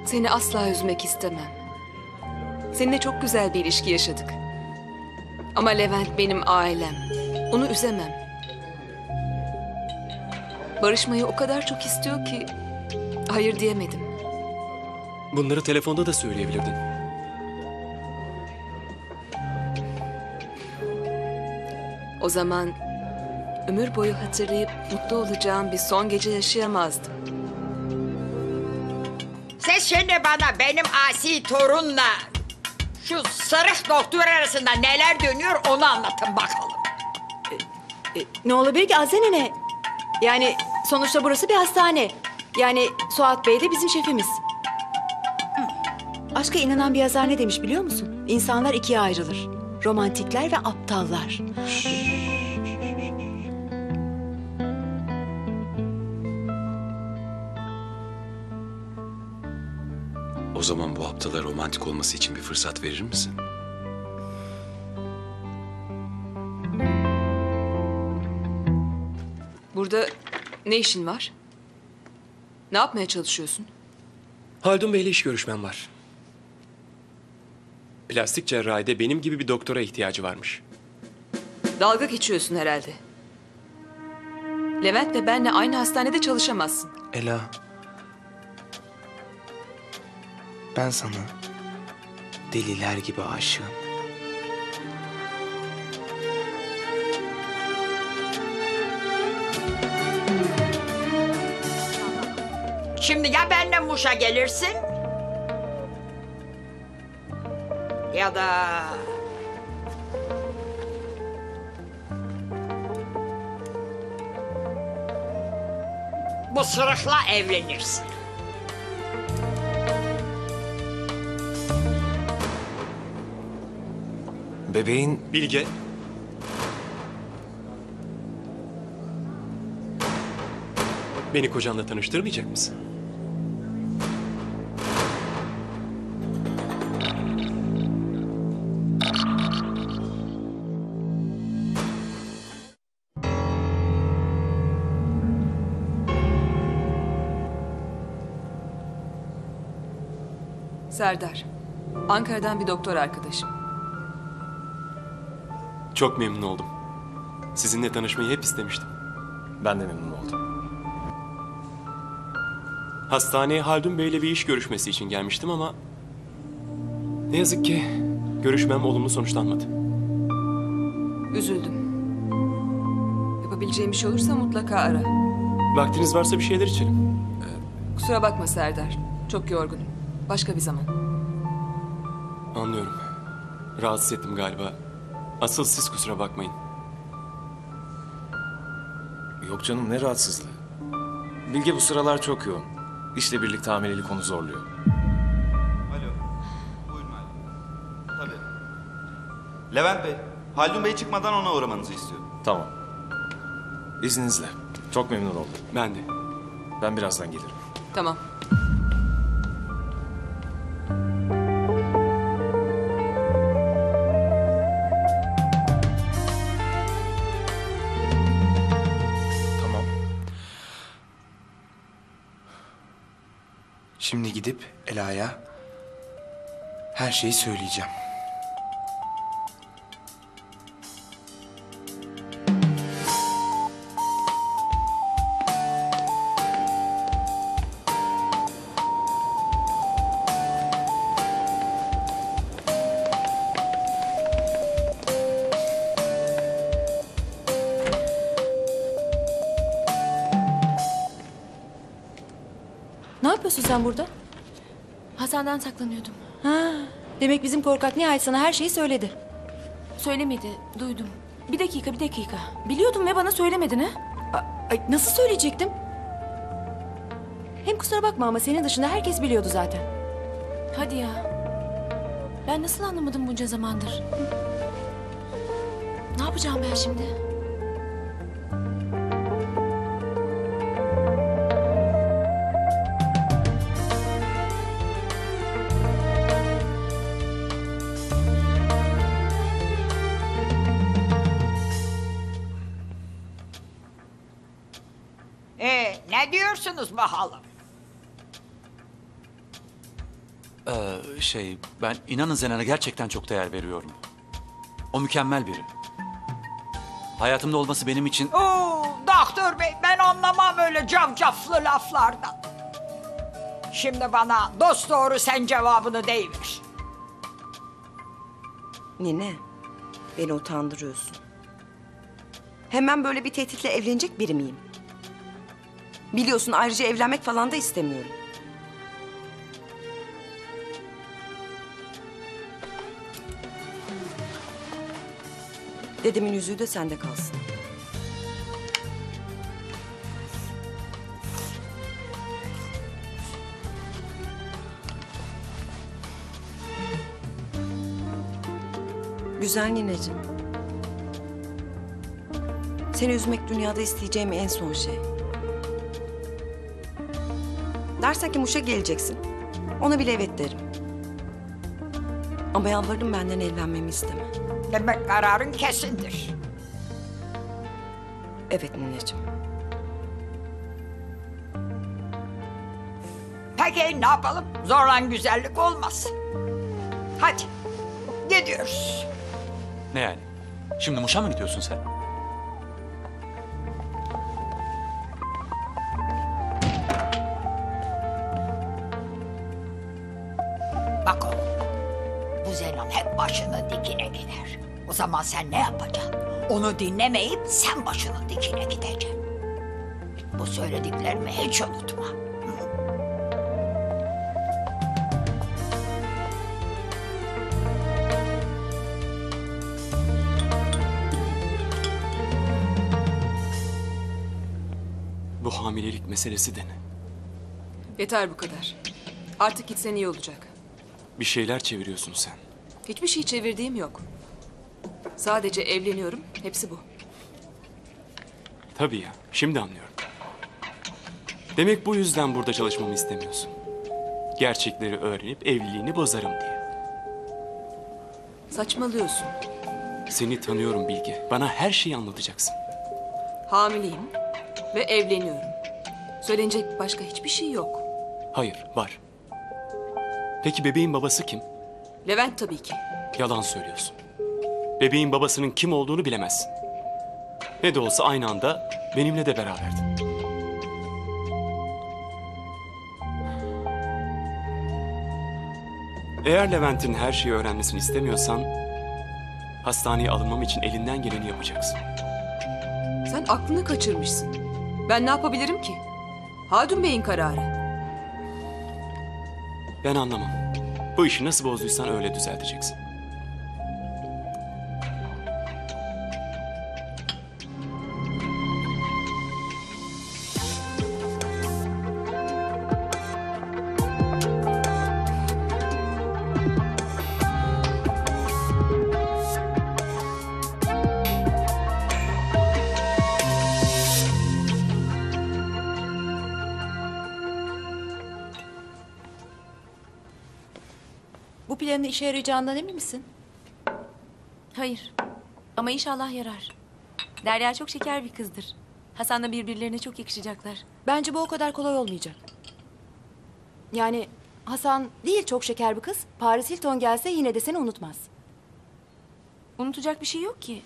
Seni asla üzmek istemem. Seninle çok güzel bir ilişki yaşadık. Ama Levent benim ailem. Onu üzemem. Barışmayı o kadar çok istiyor ki hayır diyemedim. Bunları telefonda da söyleyebilirdin. O zaman ömür boyu hatırlayıp mutlu olacağım bir son gece yaşayamazdım. Siz şimdi bana benim asi torunla şu sarık doktor arasında neler dönüyor onu anlatın bakalım. Ne olabilir ki Azze nene? Yani sonuçta burası bir hastane. Yani Suat Bey de bizim şefimiz. Aşka inanan bir yazar ne demiş biliyor musun? İnsanlar ikiye ayrılır. Romantikler ve aptallar. O zaman bu aptala romantik olması için bir fırsat verir misin? Burada ne işin var? Ne yapmaya çalışıyorsun? Haldun Bey'le iş görüşmem var. Plastik cerrahide benim gibi bir doktora ihtiyacı varmış. Dalga geçiyorsun herhalde. Levent'le benle aynı hastanede çalışamazsın. Ela. Ben sana deliler gibi aşığım. Şimdi ya benimle Muş'a gelirsin ya da bu sırıkla evlenirsin. Bebeğin Bilge. Beni kocanla tanıştırmayacak mısın? Serdar, Ankara'dan bir doktor arkadaşım. Çok memnun oldum. Sizinle tanışmayı hep istemiştim. ben de memnun oldum. Hastaneye Haldun Bey'le bir iş görüşmesi için gelmiştim ama... ne yazık ki görüşmem olumlu sonuçlanmadı. Üzüldüm. Yapabileceğim bir şey olursa mutlaka ara. Vaktiniz varsa bir şeyler içelim. Kusura bakma Serdar. Çok yorgunum. Başka bir zaman. Anlıyorum. Rahatsız ettim galiba. Asıl siz kusura bakmayın. Yok canım, ne rahatsızlığı. Bilge bu sıralar çok yoğun. İşle birlikte hamilelik onu zorluyor. Alo. Buyurun Haldun. Tabii. Levent Bey, Haldun Bey çıkmadan ona uğramanızı istiyorum. Tamam. İzninizle. Çok memnun oldum. Ben de. Ben birazdan gelirim. Tamam. Tamam. Şimdi gidip Ela'ya her şeyi söyleyeceğim. Ne yapıyorsun sen burada? Hasan'dan saklanıyordum. Ha, demek bizim korkak Nihayet sana her şeyi söyledi. Söylemedi, duydum. Bir dakika. Biliyordum ve bana söylemedin ha? Ay, nasıl söyleyecektim? Hem kusura bakma ama senin dışında herkes biliyordu zaten. Hadi ya. Ben nasıl anlamadım bunca zamandır? Ne yapacağım ben şimdi? Ne diyorsunuz bakalım? Ben inanın Zenen'e gerçekten çok değer veriyorum. O mükemmel biri. Hayatımda olması benim için... Oo, doktor bey ben anlamam öyle cafcaflı laflardan. Şimdi bana dosdoğru sen cevabını deyiver. Nine, beni utandırıyorsun. Hemen böyle bir tehditle evlenecek biri miyim? Biliyorsun ayrıca evlenmek falan da istemiyorum. Dedemin yüzüğü de sende kalsın. Güzel nineciğim. Seni üzmek dünyada isteyeceğim en son şey. Dersen ki Muş'a geleceksin. Ona bile evet derim. Ama yalvarırım benden evlenmemi isteme. Demek kararın kesindir. Evet nineciğim. Peki ne yapalım? Zorlan güzellik olmaz. Hadi gidiyoruz. Ne yani? Şimdi Muş'a mı gidiyorsun sen? Bak oğlum, bu Zenon hep başının dikine gider. O zaman sen ne yapacaksın? Onu dinlemeyip sen başının dikine gideceksin. Bu söylediklerimi hiç unutma. Bu hamilelik meselesi de ne? Yeter bu kadar. Artık gitsen iyi olacak. Bir şeyler çeviriyorsun sen. Hiçbir şey çevirdiğim yok. Sadece evleniyorum. Hepsi bu. Tabii ya, şimdi anlıyorum. Demek bu yüzden burada çalışmamı istemiyorsun. Gerçekleri öğrenip evliliğini bozarım diye. Saçmalıyorsun. Seni tanıyorum Bilge. Bana her şeyi anlatacaksın. Hamileyim ve evleniyorum. Söylenecek başka hiçbir şey yok. Hayır, var. Peki bebeğin babası kim? Levent tabii ki. Yalan söylüyorsun. Bebeğin babasının kim olduğunu bilemezsin. Ne de olsa aynı anda benimle de beraberdin. Eğer Levent'in her şeyi öğrenmesini istemiyorsan... ...hastaneye alınmam için elinden geleni yapacaksın. Sen aklını kaçırmışsın. Ben ne yapabilirim ki? Haldun Bey'in kararı. Ben anlamam. Bu işi nasıl bozduysan öyle düzelteceksin. Bu planın işe yarayacağından emin misin? Hayır. Ama inşallah yarar. Derya çok şeker bir kızdır. Hasan'la birbirlerine çok yakışacaklar. Bence bu o kadar kolay olmayacak. Yani Hasan değil çok şeker bir kız. Paris Hilton gelse yine de seni unutmaz. Unutacak bir şey yok ki.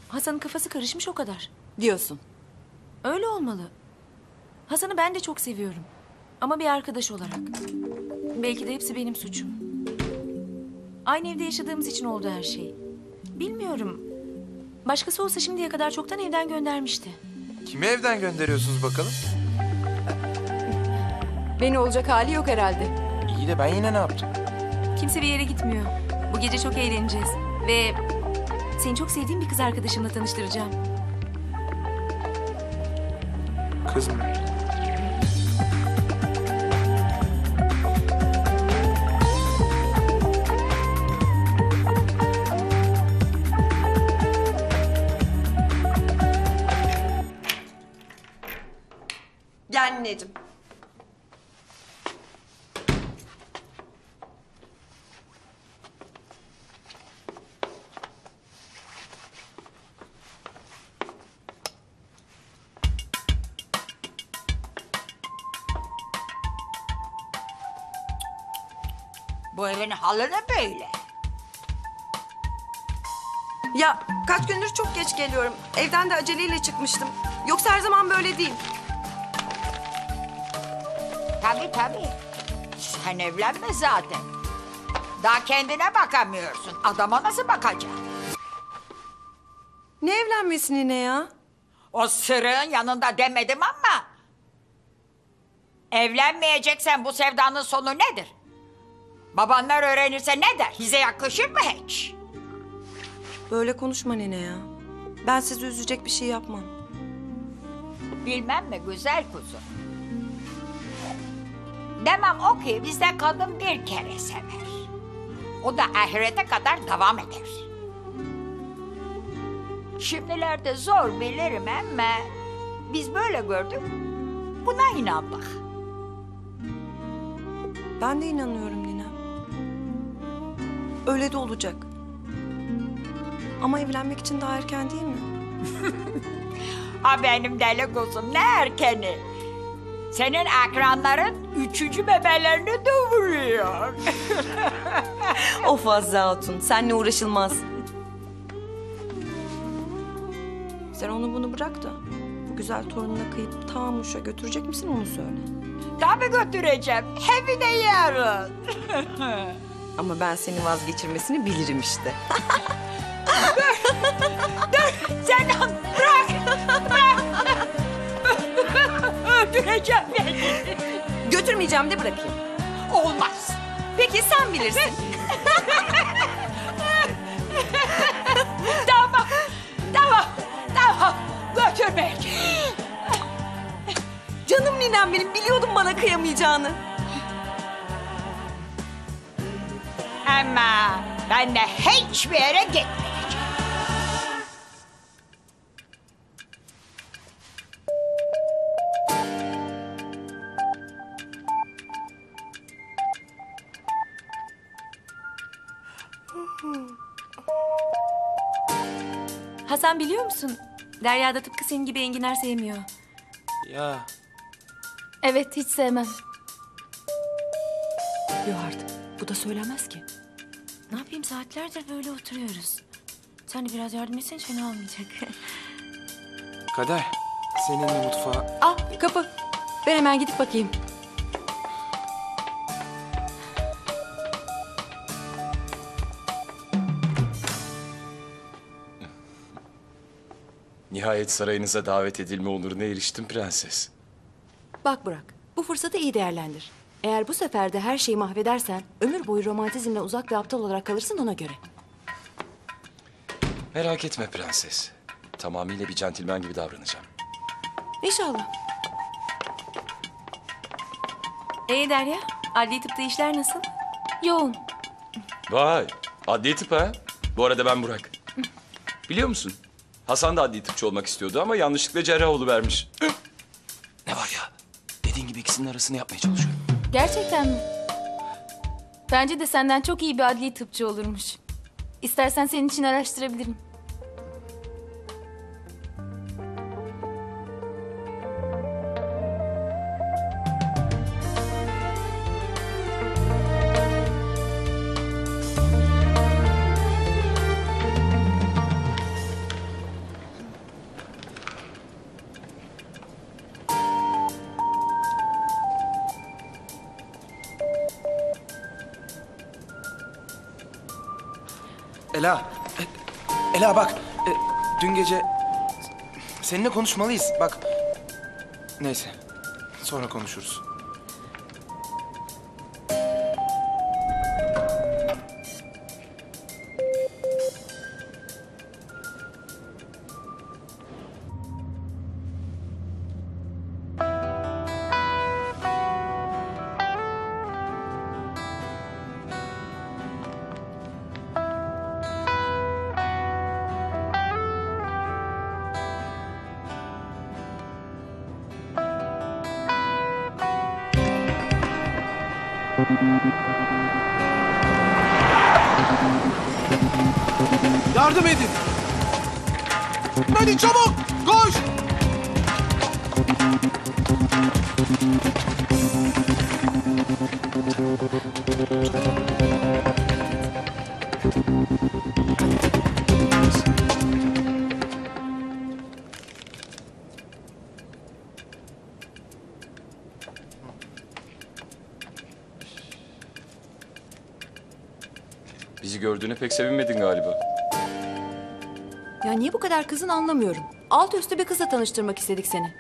Hasan'ın kafası karışmış o kadar. Diyorsun. Öyle olmalı. Hasan'ı ben de çok seviyorum. Ama bir arkadaş olarak. Belki de hepsi benim suçum. Aynı evde yaşadığımız için oldu her şey. Bilmiyorum. Başkası olsa şimdiye kadar çoktan evden göndermişti. Kimi evden gönderiyorsunuz bakalım? Beni olacak hali yok herhalde. İyi de ben yine ne yaptım? Kimse bir yere gitmiyor. Bu gece çok eğleneceğiz. Ve seni çok sevdiğim bir kız arkadaşımla tanıştıracağım. Kız mı? Gel anneciğim. Bu evin halı ne böyle? Ya kaç gündür çok geç geliyorum. Evden de aceleyle çıkmıştım. Yoksa her zaman böyle değil. Tabii. Sen evlenme zaten. Daha kendine bakamıyorsun. Adama nasıl bakacaksın? Ne evlenmesin yine ya? O sırığın yanında demedim ama... Evlenmeyeceksen bu sevdanın sonu nedir? Babanlar öğrenirse ne der? Bize yakışır mı hiç? Böyle konuşma nene ya. Ben sizi üzecek bir şey yapmam. Bilmem mi güzel kuzum? Demem o ki bizde kadın bir kere sever. O da ahirete kadar devam eder. Şimdilerde zor bilirim ama biz böyle gördük. Buna inandık. Ben de inanıyorum ninem. Öyle de olacak. Ama evlenmek için daha erken değil mi? Ha benim deli kuzum ne erkeni. Senin akranların 3. bebelerini doğuruyor. Of Azze Hatun, seninle uğraşılmaz. Sen onu bunu bırak da bu güzel torununa kıyıp ta Muş'a götürecek misin onu söyle. Tabii götüreceğim. Hem de yarın. Ama ben seni vazgeçirmesini bilirim işte. Sen bırak. Öldüreceğim beni. Götürmeyeceğim de bırakayım. Olmaz. Peki sen bilirsin. Tamam. Götür beni. Canım ninem benim, biliyordum bana kıyamayacağını. Ama ben de hiçbir yere gitmeyeceğim. Hasan biliyor musun? Derya da tıpkı senin gibi enginar sevmiyor. Ya Evet, hiç sevmem. Yok artık. Bu da söylemez ki. Ne yapayım saatlerdir böyle oturuyoruz. Sen de biraz yardım etsen hiç fena olmayacak. Kader, seninle mutfağa... Ah, kapı. Ben hemen gidip bakayım. Nihayet sarayınıza davet edilme onuruna eriştim prenses. Bak Burak, bu fırsatı iyi değerlendir. Eğer bu sefer de her şeyi mahvedersen... ...ömür boyu romantizmle uzak ve aptal olarak kalırsın ona göre. Merak etme prenses. Tamamıyla bir centilmen gibi davranacağım. İnşallah. Derya, adli tıpta işler nasıl? Yoğun. Vay, adli tıp ha? Bu arada ben Burak. Biliyor musun? Hasan da adli tıpçı olmak istiyordu ama yanlışlıkla cerrah oluvermiş. Ne var ya? Dediğin gibi ikisinin arasını yapmaya çalışıyorum. Gerçekten mi? Bence de senden çok iyi bir adli tıpçı olurmuş. İstersen senin için araştırabilirim. Ela, Ela bak. Dün gece seninle konuşmalıyız. Bak. Neyse, sonra konuşuruz. Yardım edin. Hadi çabuk koş. Bizi gördüğüne pek sevinmedin galiba. Ya niye bu kadar kızın anlamıyorum. Alt üstü bir kızla tanıştırmak istedik seni.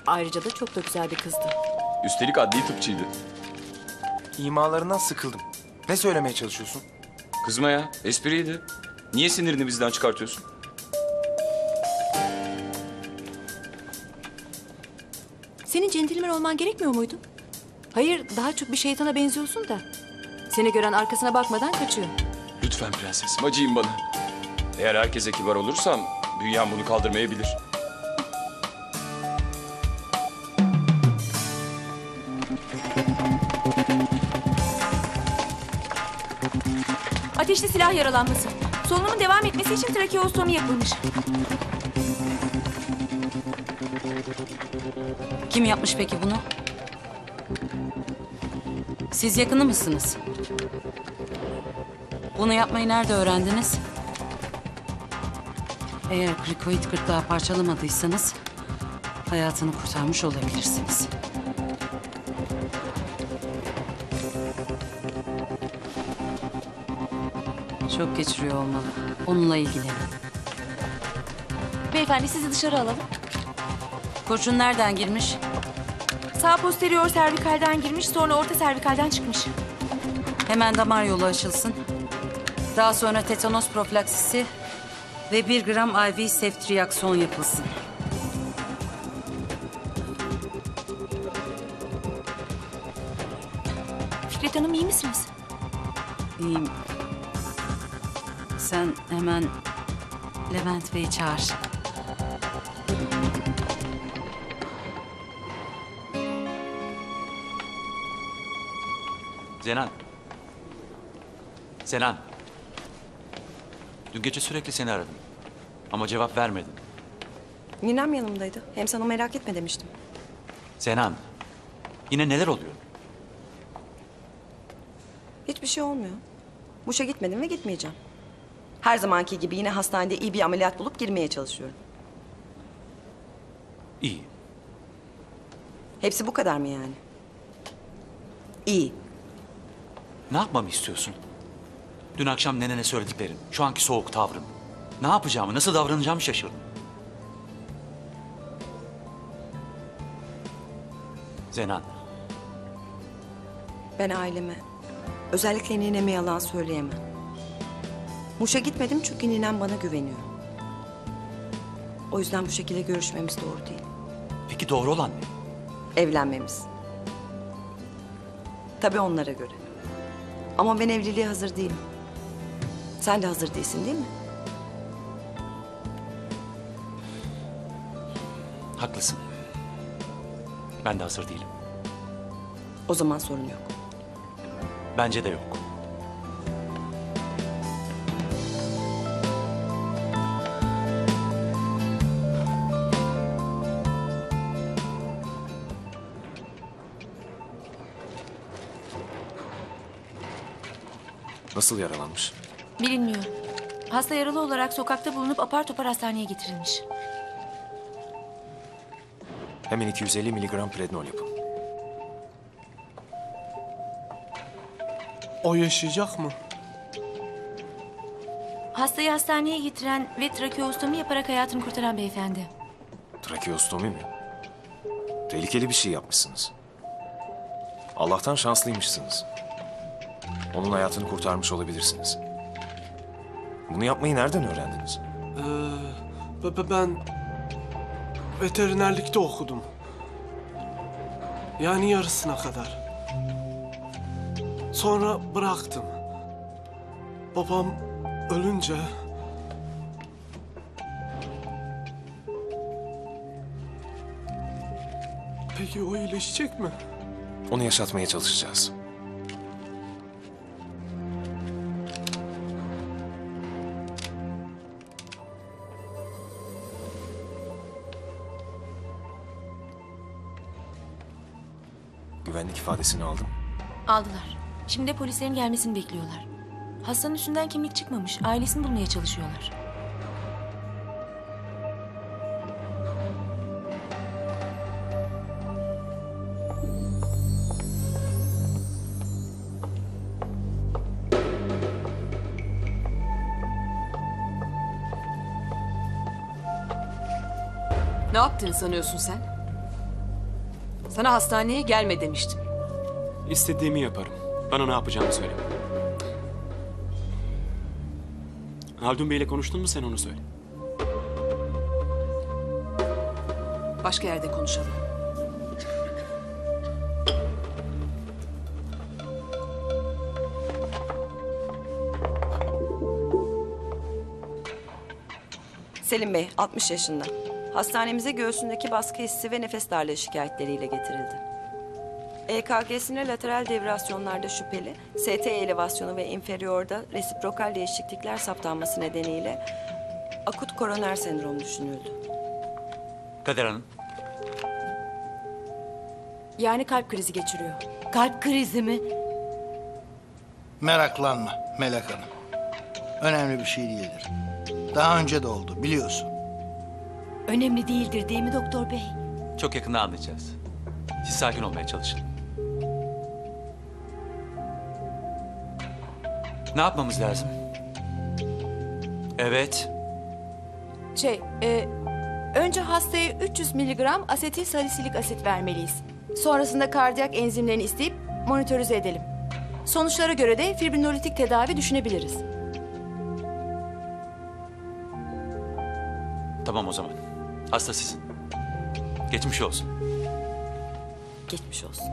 Ayrıca da çok da güzel bir kızdı. Üstelik adli tıpçıydı. İmalarından sıkıldım. Ne söylemeye çalışıyorsun? Kızma ya, espriydi. Niye sinirini bizden çıkartıyorsun? Senin centilmen olman gerekmiyor muydu? Hayır, daha çok bir şeytana benziyorsun da. Seni gören arkasına bakmadan kaçıyor. Lütfen prensesim, acıyın bana. Eğer herkese kibar olursam, bünyem bunu kaldırmayabilir. Ateşli silah yaralanması. Solunumun devam etmesi için trakeostomi yapılmış. Kim yapmış peki bunu? Siz yakını mısınız? Bunu yapmayı nerede öğrendiniz? Eğer krikoid gırtlağı parçalamadıysanız hayatını kurtarmış olabilirsiniz. Şok geçiriyor olmalı. Onunla ilgilenin. Beyefendi sizi dışarı alalım. Kurşun nereden girmiş? Sağ posterior servikalden girmiş, sonra orta servikalden çıkmış. Hemen damar yolu açılsın. Daha sonra tetanos profilaksisi ve 1 gram IV seftriakson yapılsın. Fikret Hanım iyi misiniz? İyiyim. Sen hemen Levent Bey'i çağır. Zenan. Zenan. Dün gece sürekli seni aradım. Ama cevap vermedin. Ninem yanımdaydı. Hem sana merak etme demiştim. Zenan. Yine neler oluyor? Hiçbir şey olmuyor. Boşa gitmedim ve gitmeyeceğim. Her zamanki gibi yine hastanede iyi bir ameliyat bulup girmeye çalışıyorum. İyi. Hepsi bu kadar mı yani? İyi. Ne yapmamı istiyorsun? Dün akşam nenene söylediklerin, şu anki soğuk tavrın. Ne yapacağımı, nasıl davranacağımı şaşırdım. Zenan. Ben aileme, özellikle nineme yalan söyleyemem. Muş'a gitmedim çünkü ninem bana güveniyor. O yüzden bu şekilde görüşmemiz doğru değil. Peki doğru olan ne? Evlenmemiz. Tabii onlara göre. Ama ben evliliğe hazır değilim. Sen de hazır değilsin değil mi? Haklısın. Ben de hazır değilim. O zaman sorun yok. Bence de yok. Nasıl yaralanmış? Bilinmiyor. Hasta yaralı olarak sokakta bulunup apar topar hastaneye getirilmiş. Hemen 250 miligram prednol yapın. O yaşayacak mı? Hastayı hastaneye getiren ve trakeostomi yaparak hayatını kurtaran beyefendi. Trakeostomi mi? Tehlikeli bir şey yapmışsınız. Allah'tan şanslıymışsınız. Onun hayatını kurtarmış olabilirsiniz. Bunu yapmayı nereden öğrendiniz? Ben veterinerlikte okudum. Yani yarısına kadar. Sonra bıraktım. Babam ölünce... Peki o iyileşecek mi? Onu yaşatmaya çalışacağız. Güvenlik ifadesini aldım. Aldılar. Şimdi de polislerin gelmesini bekliyorlar. Hastanın üstünden kimlik çıkmamış. Ailesini bulmaya çalışıyorlar. Ne yaptığını sanıyorsun sen? Sana hastaneye gelme demiştim. İstediğimi yaparım. Bana ne yapacağımı söyle. Haldun Bey'le konuştun mu, sen onu söyle. Başka yerde konuşalım. Selim Bey, 60 yaşında. Hastanemize göğsündeki baskı hissi ve nefes darlığı şikayetleriyle getirildi. EKG'sine lateral devibrasyonlarda şüpheli, ST elevasyonu ve inferiorda resiprokal değişiklikler saptanması nedeniyle akut koroner sendromu düşünüldü. Kader Hanım. Yani kalp krizi geçiriyor. Kalp krizi mi? Meraklanma Melek Hanım. Önemli bir şey değildir. Daha önce de oldu biliyorsun. Önemli değildir değil mi doktor bey? Çok yakında anlayacağız. Siz sakin olmaya çalışın. Ne yapmamız lazım? Evet. Önce hastaya 300 miligram asetil salisilik asit vermeliyiz. Sonrasında kardiyak enzimlerini isteyip monitörize edelim. Sonuçlara göre de fibrinolitik tedavi düşünebiliriz. Tamam o zaman. Hasta sizin. Geçmiş olsun. Geçmiş olsun.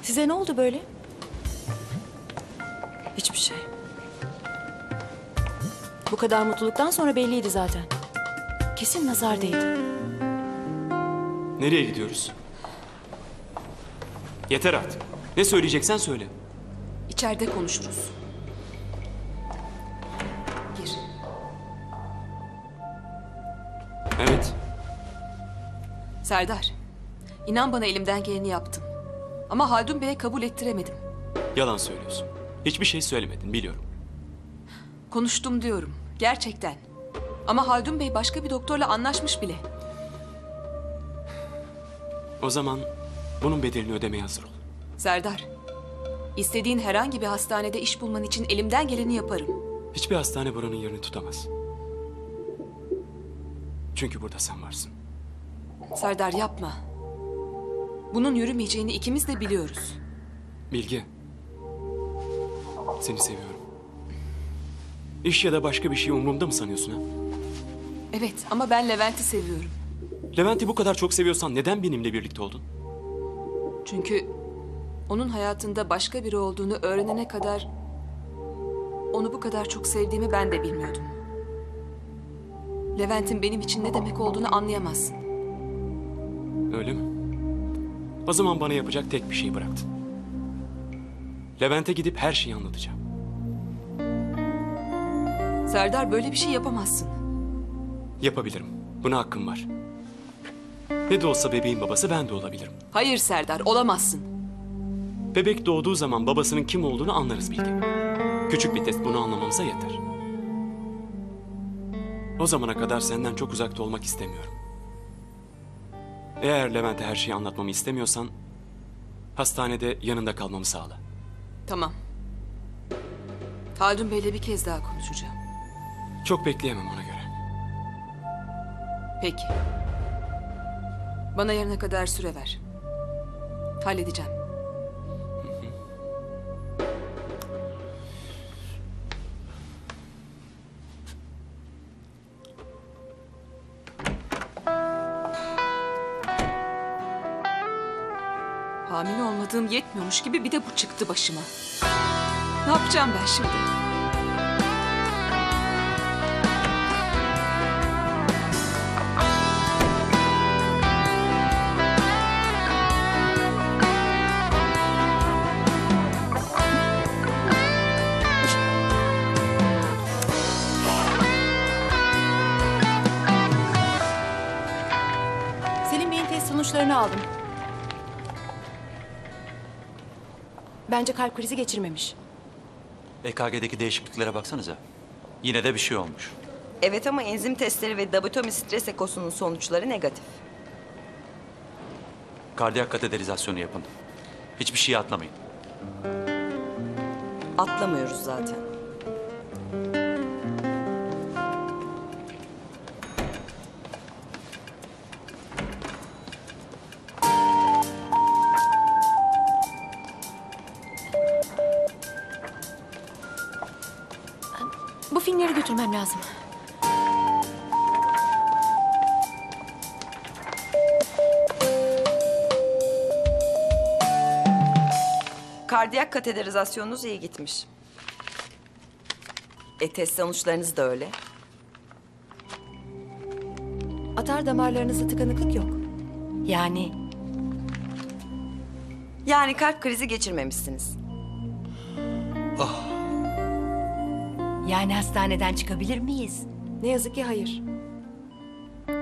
Size ne oldu böyle? Hiçbir şey. Bu kadar mutluluktan sonra belliydi zaten. Kesin nazar değdi. Nereye gidiyoruz? Yeter artık. Ne söyleyeceksen söyle. İçeride konuşuruz. Gir. Evet. Serdar, inan bana elimden geleni yaptım. Ama Haldun Bey'e kabul ettiremedim. Yalan söylüyorsun. Hiçbir şey söylemedin, biliyorum. Konuştum diyorum, gerçekten. Ama Haldun Bey başka bir doktorla anlaşmış bile. O zaman bunun bedelini ödemeye hazır ol. Serdar, istediğin herhangi bir hastanede iş bulman için elimden geleni yaparım. Hiçbir hastane buranın yerini tutamaz. Çünkü burada sen varsın. Serdar yapma. Bunun yürümeyeceğini ikimiz de biliyoruz. Bilge. Seni seviyorum. İş ya da başka bir şey umurumda mı sanıyorsun ha? Evet ama ben Levent'i seviyorum. Levent'i bu kadar çok seviyorsan neden benimle birlikte oldun? Çünkü onun hayatında başka biri olduğunu öğrenene kadar onu bu kadar çok sevdiğimi ben de bilmiyordum. Levent'in benim için ne demek olduğunu anlayamazsın. Öyle mi? O zaman bana yapacak tek bir şey bıraktın. Levent'e gidip her şeyi anlatacağım. Serdar böyle bir şey yapamazsın. Yapabilirim. Buna hakkım var. Ne de olsa bebeğin babası ben de olabilirim. Hayır Serdar, olamazsın. Bebek doğduğu zaman babasının kim olduğunu anlarız Bilge. Küçük bir test bunu anlamamıza yeter. O zamana kadar senden çok uzakta olmak istemiyorum. Eğer Levent'e her şeyi anlatmamı istemiyorsan hastanede yanında kalmamı sağla. Tamam. Haldun Bey'le bir kez daha konuşacağım. Çok bekleyemem ona göre. Peki. Bana yarına kadar süre ver. Halledeceğim. Hamile olmadığım yetmiyormuş gibi bir de bu çıktı başıma. Ne yapacağım ben şimdi? Sonuçlarını aldım. Bence kalp krizi geçirmemiş. EKG'deki değişikliklere baksanıza. Yine de bir şey olmuş. Evet ama enzim testleri ve dabitomi stres ekosunun sonuçları negatif. Kardiyak kateterizasyonu yapın. Hiçbir şeyi atlamayın. Atlamıyoruz zaten. Bu filmleri götürmem lazım. Kardiyak kateterizasyonunuz iyi gitmiş. Test sonuçlarınız da öyle. Atar damarlarınızda tıkanıklık yok. Yani kalp krizi geçirmemişsiniz. Yani hastaneden çıkabilir miyiz? Ne yazık ki hayır.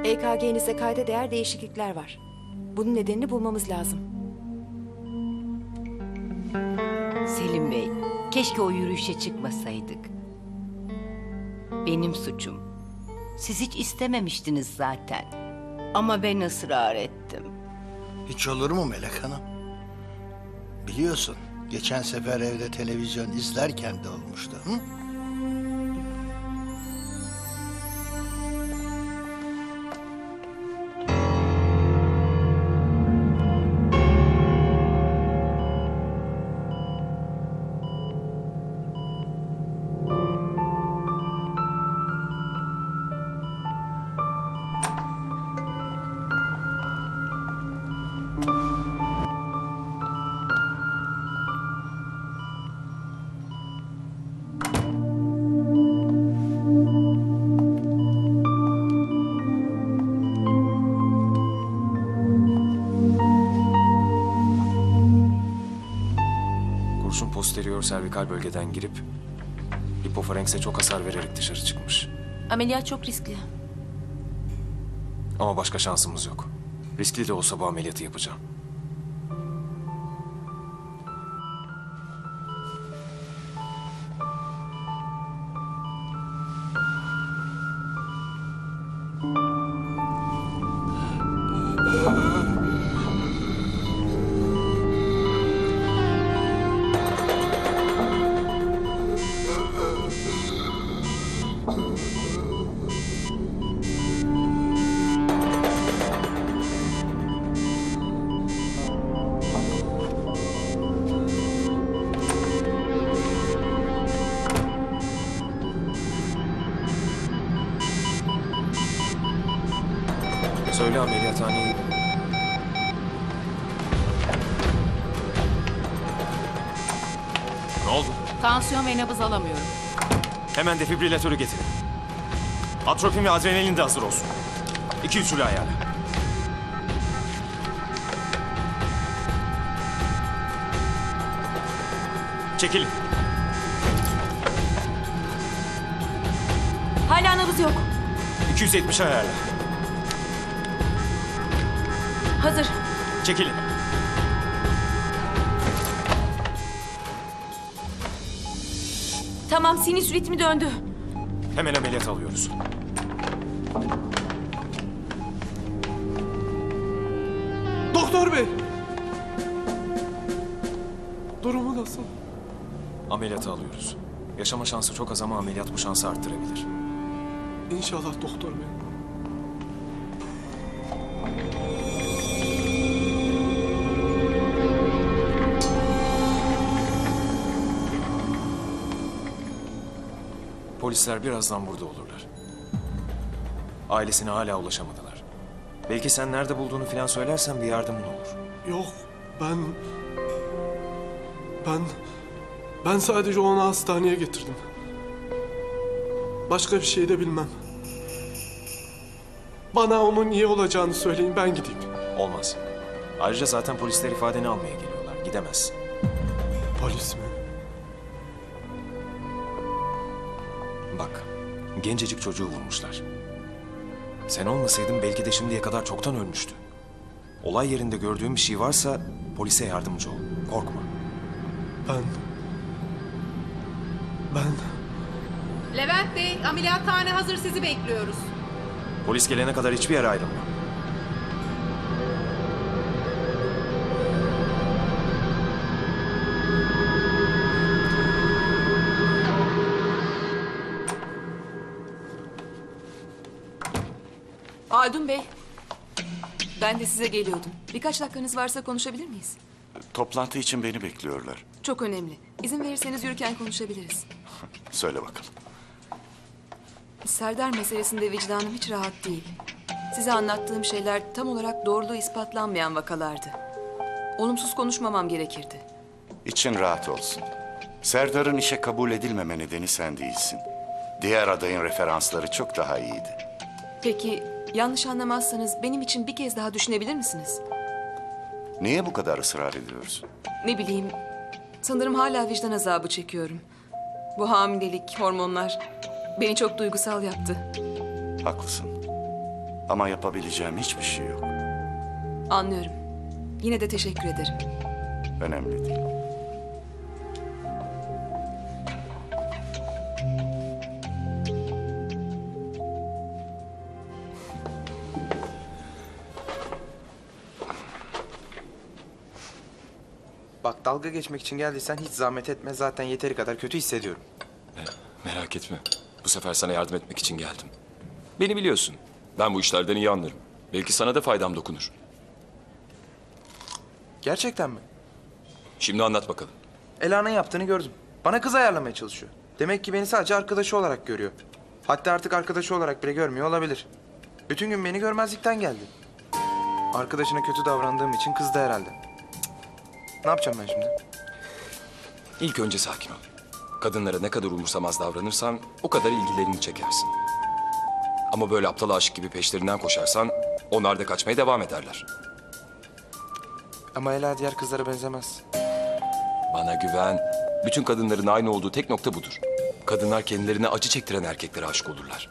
EKG'nizde kayda değer değişiklikler var. Bunun nedenini bulmamız lazım. Selim Bey, keşke o yürüyüşe çıkmasaydık. Benim suçum. Siz hiç istememiştiniz zaten. Ama ben ısrar ettim. Hiç olur mu Melek Hanım? Biliyorsun, geçen sefer evde televizyon izlerken de olmuştu. Hı? Kurşun posterior servikal bölgeden girip hipofarenkse çok hasar vererek dışarı çıkmış. Ameliyat çok riskli. Ama başka şansımız yok. Riskli de olsa bu ameliyatı yapacağım. Söyle ameliyathaneyi. Ne oldu? Tansiyon ve nabız alamıyorum. Hemen defibrilatörü getirin. Atropin ve adrenalin de hazır olsun. 2-3'lü ayarla. Çekilin. Hala nabız yok. 270 ayarla. Hazır. Çekilin. Tamam, sinüs ritmi döndü. Hemen ameliyat alıyoruz. Doktor bey! Durumu nasıl? Ameliyatı alıyoruz. Yaşama şansı çok az ama ameliyat bu şansı arttırabilir. İnşallah doktor bey. Polisler birazdan burada olurlar. Ailesine hala ulaşamadılar. Belki sen nerede bulduğunu falan söylersen bir yardımın olur. Yok, ben sadece onu hastaneye getirdim. Başka bir şey de bilmem. Bana onun iyi olacağını söyleyin, ben gideyim. Olmaz. Ayrıca zaten polisler ifadeni almaya geliyorlar. Gidemezsin. Polis mi? Bak, gencecik çocuğu vurmuşlar. Sen olmasaydın belki de şimdiye kadar çoktan ölmüştü. Olay yerinde gördüğün bir şey varsa polise yardımcı ol. Korkma. Ben... Levent Bey, ameliyathane hazır, sizi bekliyoruz. Polis gelene kadar hiçbir yere ayrılma. Haldun Bey, ben de size geliyordum. Birkaç dakikanız varsa konuşabilir miyiz? Toplantı için beni bekliyorlar. Çok önemli. İzin verirseniz yürürken konuşabiliriz. Söyle bakalım. Serdar meselesinde vicdanım hiç rahat değil. Size anlattığım şeyler tam olarak doğruluğu ispatlanmayan vakalardı. Olumsuz konuşmamam gerekirdi. İçin rahat olsun. Serdar'ın işe kabul edilmeme nedeni sen değilsin. Diğer adayın referansları çok daha iyiydi. Peki, yanlış anlamazsanız benim için bir kez daha düşünebilir misiniz? Niye bu kadar ısrar ediyorsun? Ne bileyim, sanırım hala vicdan azabı çekiyorum. Bu hamilelik, hormonlar beni çok duygusal yaptı. Haklısın. Ama yapabileceğim hiçbir şey yok. Anlıyorum. Yine de teşekkür ederim. Önemli değil. Bak, dalga geçmek için geldiysen hiç zahmet etme. Zaten yeteri kadar kötü hissediyorum. Merak etme. Bu sefer sana yardım etmek için geldim. Beni biliyorsun. Ben bu işlerden iyi anlarım. Belki sana da faydam dokunur. Gerçekten mi? Şimdi anlat bakalım. Ela'nın yaptığını gördüm. Bana kız ayarlamaya çalışıyor. Demek ki beni sadece arkadaşı olarak görüyor. Hatta artık arkadaşı olarak bile görmüyor olabilir. Bütün gün beni görmezlikten geldi. Arkadaşına kötü davrandığım için kızdı herhalde. Ne yapacağım ben şimdi? İlk önce sakin ol. Kadınlara ne kadar umursamaz davranırsan o kadar ilgilerini çekersin. Ama böyle aptal aşık gibi peşlerinden koşarsan onlar da kaçmaya devam ederler. Ama Ela diğer kızlara benzemez. Bana güven. Bütün kadınların aynı olduğu tek nokta budur. Kadınlar kendilerine acı çektiren erkeklere aşık olurlar.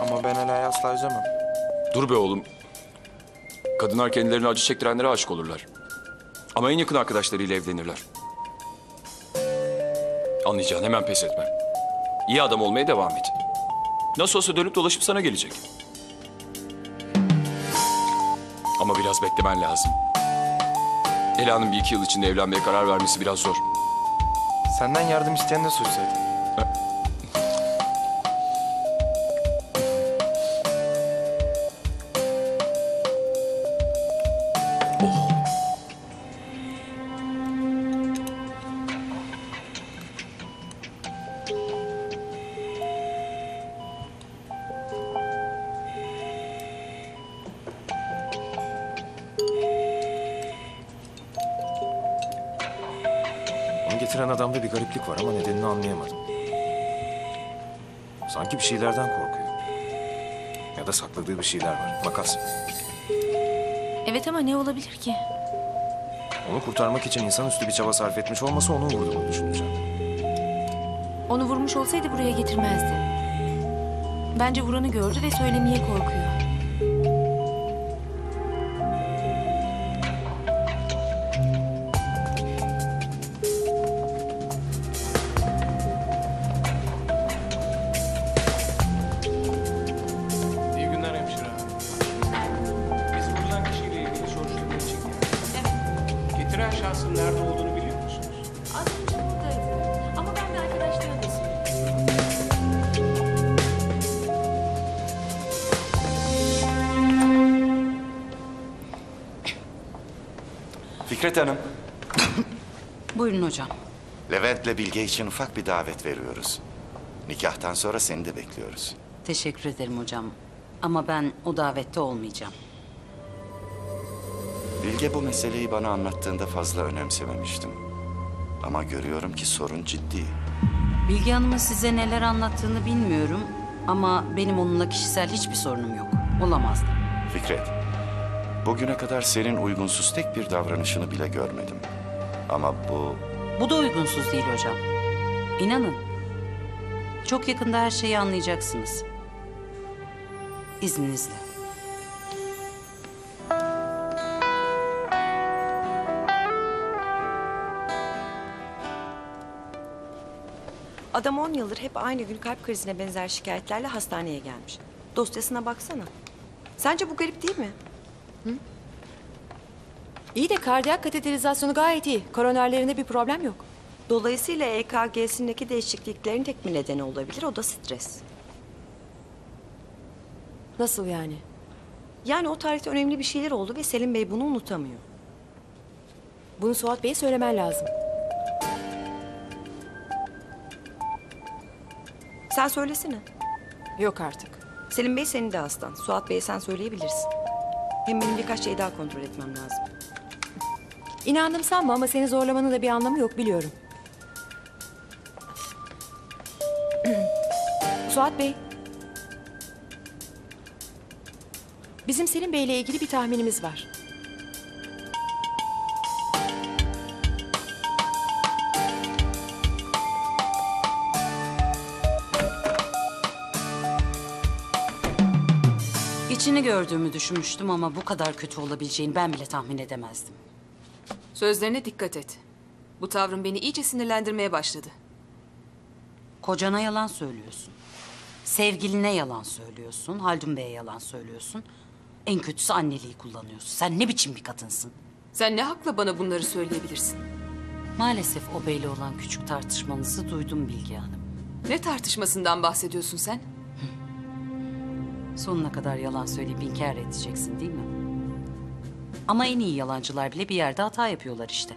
Ama ben Ela'yı asla üzemem. Dur be oğlum. Kadınlar kendilerine acı çektirenlere aşık olurlar. Ama en yakın arkadaşlarıyla evlenirler. Anlayacağın, hemen pes etme. İyi adam olmaya devam et. Nasıl olsa dönüp dolaşıp sana gelecek. Ama biraz beklemen lazım. Ela'nın 1-2 yıl içinde evlenmeye karar vermesi biraz zor. Senden yardım isteyen de suç zaten. Onu getiren adamda bir gariplik var ama nedenini anlayamadım. Sanki bir şeylerden korkuyor. Ya da sakladığı bir şeyler var. Makas. Evet ama ne olabilir ki? Onu kurtarmak için insanüstü bir çaba sarf etmiş olması onu vurduğunu düşüneceğim. Onu vurmuş olsaydı buraya getirmezdi. Bence vuranı gördü ve söylemeye korkuyor. İyi günler hemşire hanım. Biz vurulan kişiyle ilgili soruşturma için geldik. Getiren şahsın nerede olduğunu biliyor musunuz? Az önce buradaydı. Ama ben de arkadaşlarına da söyledim. Fikret Hanım, Buyurun hocam. Levent'le Bilge için ufak bir davet veriyoruz. Nikahtan sonra seni de bekliyoruz. Teşekkür ederim hocam. Ama ben o davette olmayacağım. Bilge bu meseleyi bana anlattığında fazla önemsememiştim. Ama görüyorum ki sorun ciddi. Bilge Hanım'ın size neler anlattığını bilmiyorum. Ama benim onunla kişisel hiçbir sorunum yok. Olamaz da. Fikret, bugüne kadar senin uygunsuz tek bir davranışını bile görmedim. Ama Bu da uygunsuz değil hocam. İnanın. Çok yakında her şeyi anlayacaksınız. İzninizle. Adam 10 yıldır hep aynı gün kalp krizine benzer şikayetlerle hastaneye gelmiş. Dosyasına baksana. Sence bu garip değil mi? İyi de kardiyak kateterizasyonu gayet iyi. Koronerlerinde bir problem yok. Dolayısıyla EKG'sindeki değişikliklerin tek bir nedeni olabilir. O da stres. Nasıl yani? Yani o tarihte önemli bir şeyler oldu ve Selim Bey bunu unutamıyor. Bunu Suat Bey'e söylemen lazım. Sen söylesene. Yok artık. Selim Bey senin de hastan. Suat Bey'e sen söyleyebilirsin. Hem benim birkaç şey daha kontrol etmem lazım. İnandım sanma ama seni zorlamanın da bir anlamı yok biliyorum. Suat Bey. Bizim Selim Bey ile ilgili bir tahminimiz var. İçini gördüğümü düşünmüştüm ama bu kadar kötü olabileceğini ben bile tahmin edemezdim. Sözlerine dikkat et. Bu tavrın beni iyice sinirlendirmeye başladı. Kocana yalan söylüyorsun. Sevgiline yalan söylüyorsun. Haldun Bey'e yalan söylüyorsun. En kötüsü anneliği kullanıyorsun. Sen ne biçim bir kadınsın? Sen ne hakla bana bunları söyleyebilirsin? Maalesef o beyle olan küçük tartışmanızı duydum Bilge Hanım. Ne tartışmasından bahsediyorsun sen? Sonuna kadar yalan söyleyip inkar edeceksin değil mi? Ama en iyi yalancılar bile bir yerde hata yapıyorlar işte.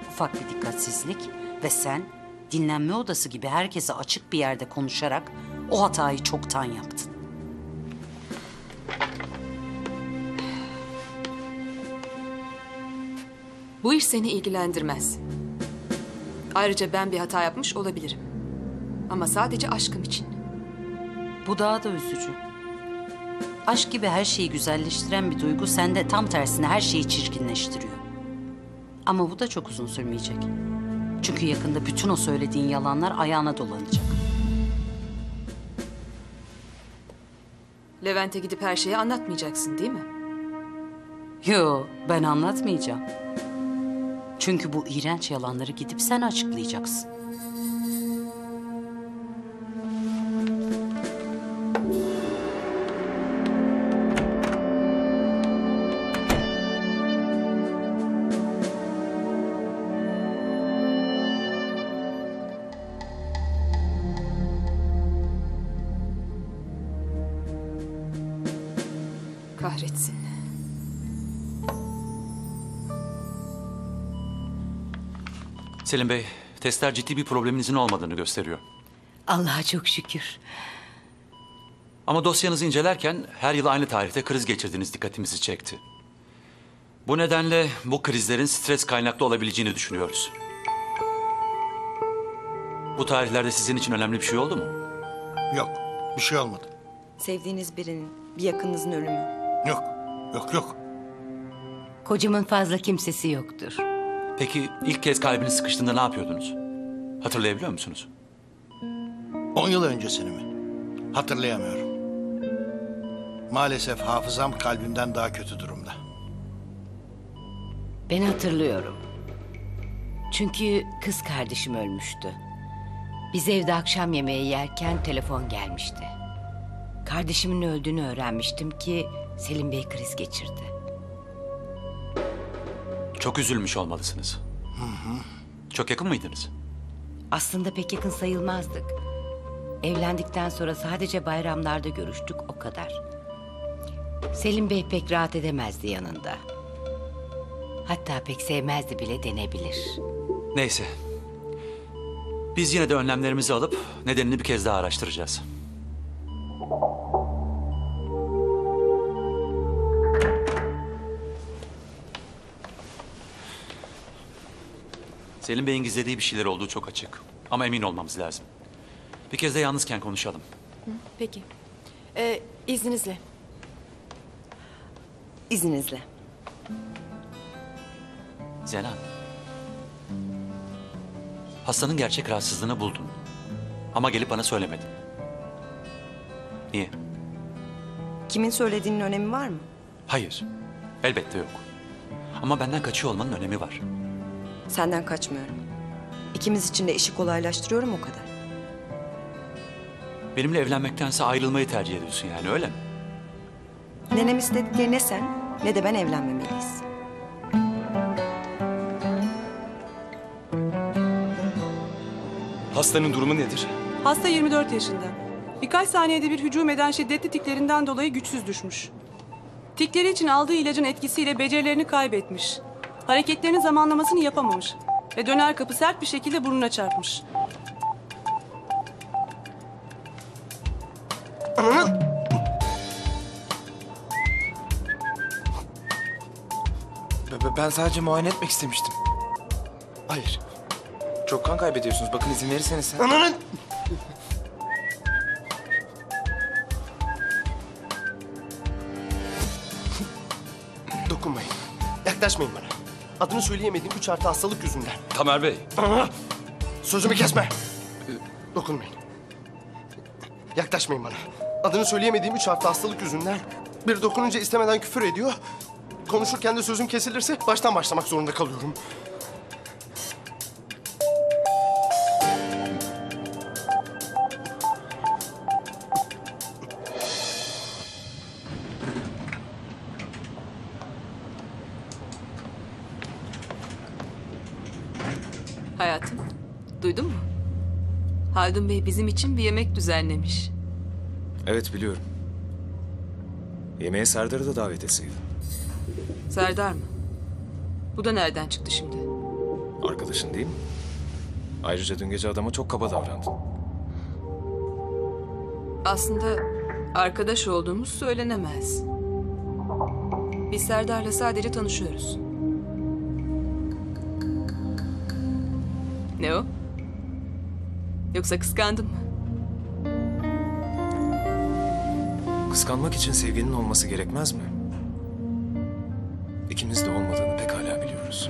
Ufak bir dikkatsizlik ve sen dinlenme odası gibi herkese açık bir yerde konuşarak o hatayı çoktan yaptın. Bu iş seni ilgilendirmez. Ayrıca ben bir hata yapmış olabilirim. Ama sadece aşkım için. Bu daha da üzücü. Aşk gibi her şeyi güzelleştiren bir duygu sende tam tersine her şeyi çirkinleştiriyor. Ama bu da çok uzun sürmeyecek. Çünkü yakında bütün o söylediğin yalanlar ayağına dolanacak. Levent'e gidip her şeyi anlatmayacaksın değil mi? Yo, ben anlatmayacağım. Çünkü bu iğrenç yalanları gidip sen açıklayacaksın. Kahretsin. Selim Bey, testler ciddi bir probleminizin olmadığını gösteriyor. Allah'a çok şükür. Ama dosyanızı incelerken her yıl aynı tarihte kriz geçirdiğiniz dikkatimizi çekti. Bu nedenle bu krizlerin stres kaynaklı olabileceğini düşünüyoruz. Bu tarihlerde sizin için önemli bir şey oldu mu? Yok, bir şey olmadı. Sevdiğiniz birinin, bir yakınınızın ölümü. Yok. Kocamın fazla kimsesi yoktur. Peki ilk kez kalbiniz sıkıştığında ne yapıyordunuz? Hatırlayabiliyor musunuz? 10 yıl öncesini mi? Hatırlayamıyorum. Maalesef hafızam kalbimden daha kötü durumda. Ben hatırlıyorum. Çünkü kız kardeşim ölmüştü. Biz evde akşam yemeği yerken telefon gelmişti. Kardeşimin öldüğünü öğrenmiştim ki Selim Bey kriz geçirdi. Çok üzülmüş olmalısınız. Çok yakın mıydınız? Aslında pek yakın sayılmazdık. Evlendikten sonra sadece bayramlarda görüştük o kadar. Selim Bey pek rahat edemezdi yanında. Hatta pek sevmezdi bile denebilir. Neyse. Biz yine de önlemlerimizi alıp nedenini bir kez daha araştıracağız. Selim Bey'in gizlediği bir şeyler olduğu çok açık. Ama emin olmamız lazım. Bir kez de yalnızken konuşalım. Peki. İzninizle. İzninizle. Zenan. Hastanın gerçek rahatsızlığını buldun. Ama gelip bana söylemedin. Niye? Kimin söylediğinin önemi var mı? Hayır. Elbette yok. Ama benden kaçıyor olmanın önemi var. Senden kaçmıyorum. İkimiz için de işi kolaylaştırıyorum o kadar. Benimle evlenmektense ayrılmayı tercih ediyorsun yani, öyle mi? Nenem istedi diye ne sen ne de ben evlenmemeliyiz. Hastanın durumu nedir? Hasta 24 yaşında. Birkaç saniyede bir hücum eden şiddetli tiklerinden dolayı güçsüz düşmüş. Tikleri için aldığı ilacın etkisiyle becerilerini kaybetmiş. Hareketlerinin zamanlamasını yapamamış. Ve döner kapı sert bir şekilde burnuna çarpmış. Ben sadece muayene etmek istemiştim. Hayır. Çok kan kaybediyorsunuz. Bakın izin verirseniz sen. Ananın! Dokunmayın. Yaklaşmayın bana. Adını söyleyemediğim 3 harfli hastalık yüzünden. Tamer Bey. Sözümü kesme. Dokunmayın. Yaklaşmayın bana. Adını söyleyemediğim 3 harfli hastalık yüzünden bir dokununca istemeden küfür ediyor. Konuşurken de sözüm kesilirse baştan başlamak zorunda kalıyorum. Hayatım, duydun mu? Haldun Bey bizim için bir yemek düzenlemiş. Evet, biliyorum. Yemeğe Serdar'ı da davet etseydin. Serdar mı? Bu da nereden çıktı şimdi? Arkadaşın değil mi? Ayrıca dün gece adama çok kaba davrandın. Aslında arkadaş olduğumuz söylenemez. Biz Serdar'la sadece tanışıyoruz. Ne o? Yoksa kıskandın mı? Kıskanmak için sevginin olması gerekmez mi? İkimiz de olmadığını pekala biliyoruz.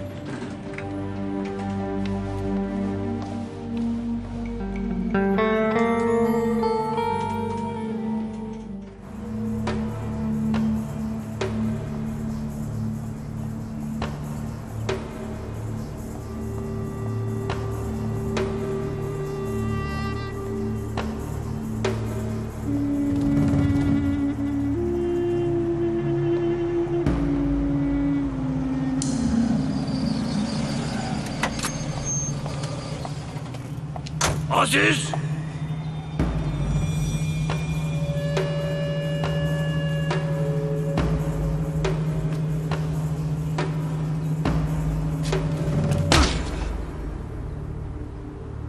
Aziz!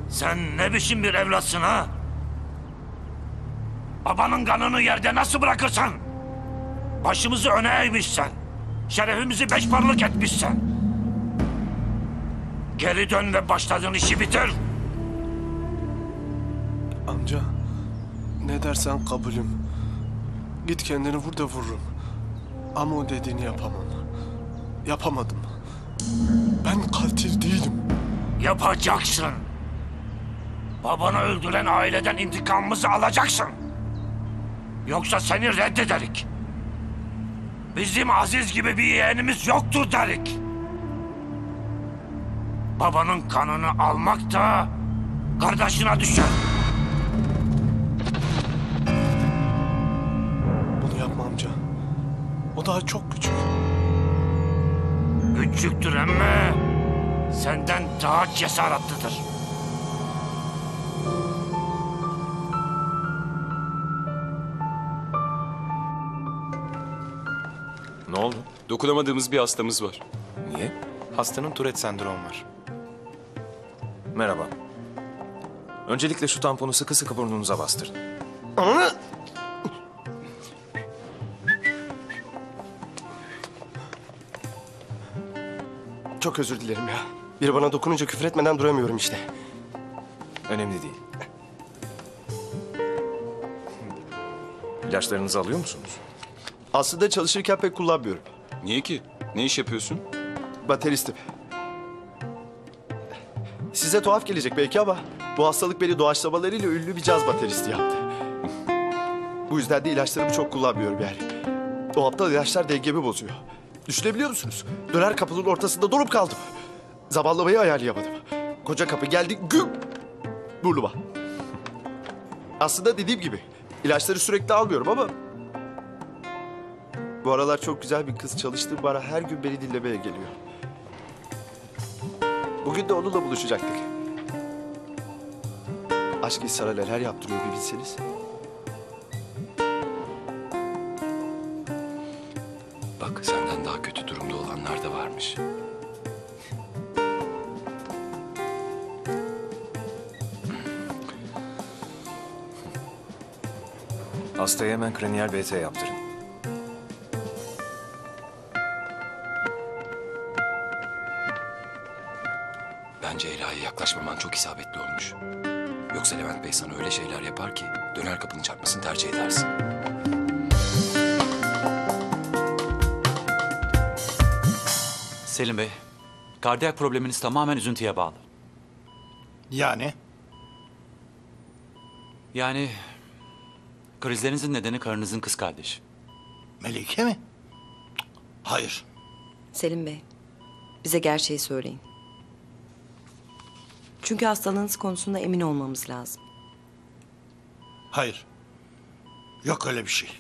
Sen ne biçim bir evlatsın ha? Babanın kanını yerde nasıl bırakırsan? Başımızı öne eğmişsen, şerefimizi beşparlık etmişsen. Geri dön ve başladığın işi bitir. Amca, ne dersen kabulüm. Git kendini vur da vururum. Ama o dediğini yapamam. Yapamadım. Ben katil değilim. Yapacaksın. Babanı öldüren aileden intikamımızı alacaksın. Yoksa seni reddederik. Bizim Aziz gibi bir yeğenimiz yoktur derik. Babanın kanını almak da kardeşine düşer. Bunu yapma amca. O daha çok küçük. Küçüktür emme. Senden daha cesaretlidir. Ne oldu? Dokunamadığımız bir hastamız var. Niye? Hastanın Tourette sendromu var. Merhaba. Öncelikle şu tamponu sıkı sıkı burnunuza bastırın. Ananı! Çok özür dilerim ya. Biri bana dokununca küfür etmeden duramıyorum işte. Önemli değil. İlaçlarınızı alıyor musunuz? Aslında çalışırken pek kullanmıyorum. Niye ki? Ne iş yapıyorsun? Bateristim. Size tuhaf gelecek belki ama bu hastalık beni doğaçlamalarıyla ünlü bir caz bateristi yaptı. Bu yüzden de ilaçlarımı çok kullanmıyorum yani. O aptal ilaçlar dengemi bozuyor. Düşünebiliyor musunuz? Döner kapının ortasında durup kaldım. Zamanlamayı ayarlayamadım. Koca kapı geldi güm burnuma. Aslında dediğim gibi ilaçları sürekli almıyorum ama... Bu aralar çok güzel bir kız çalıştığım bara her gün beni dinlemeye geliyor. Bugün de onunla buluşacaktık. Aşk insana neler yaptırıyor bir bilseniz. Bak senden daha kötü durumda olanlar da varmış. Hastaya hemen kraniyal BT yaptırın. Bence Ela'ya yaklaşmaman çok isabetli olmuş. Yoksa Levent Bey sana öyle şeyler yapar ki döner kapının çarpmasını tercih edersin. Selim Bey, kardiyak probleminiz tamamen üzüntüye bağlı. Yani? Yani krizlerinizin nedeni karınızın kız kardeşi. Melike mi? Hayır. Selim Bey, bize gerçeği söyleyin. Çünkü hastalığınız konusunda emin olmamız lazım. Hayır. Yok öyle bir şey.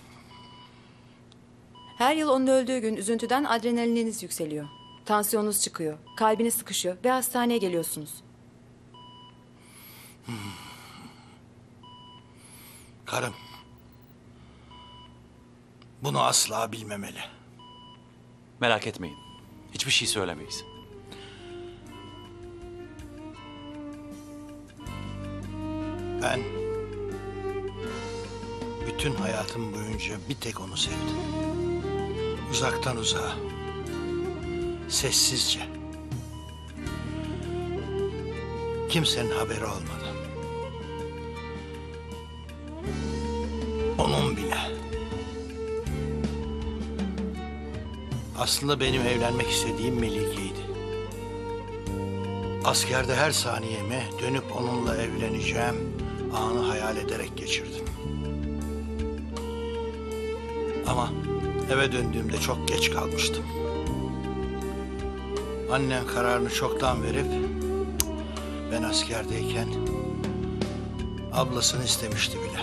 Her yıl onun öldüğü gün üzüntüden adrenalininiz yükseliyor. Tansiyonunuz çıkıyor, kalbiniz sıkışıyor ve hastaneye geliyorsunuz. Karım. Bunu asla bilmemeli. Merak etmeyin. Hiçbir şey söylemeyiz. Ben bütün hayatım boyunca bir tek onu sevdim. Uzaktan uzağa. Sessizce. Kimsenin haberi olmadan. Onun bile. Aslında benim evlenmek istediğim Melike'ydi. Askerde her saniyemi dönüp onunla evleneceğim anı hayal ederek geçirdim. Ama eve döndüğümde çok geç kalmıştım. Annem kararını çoktan verip ben askerdeyken ablasını istemişti bile.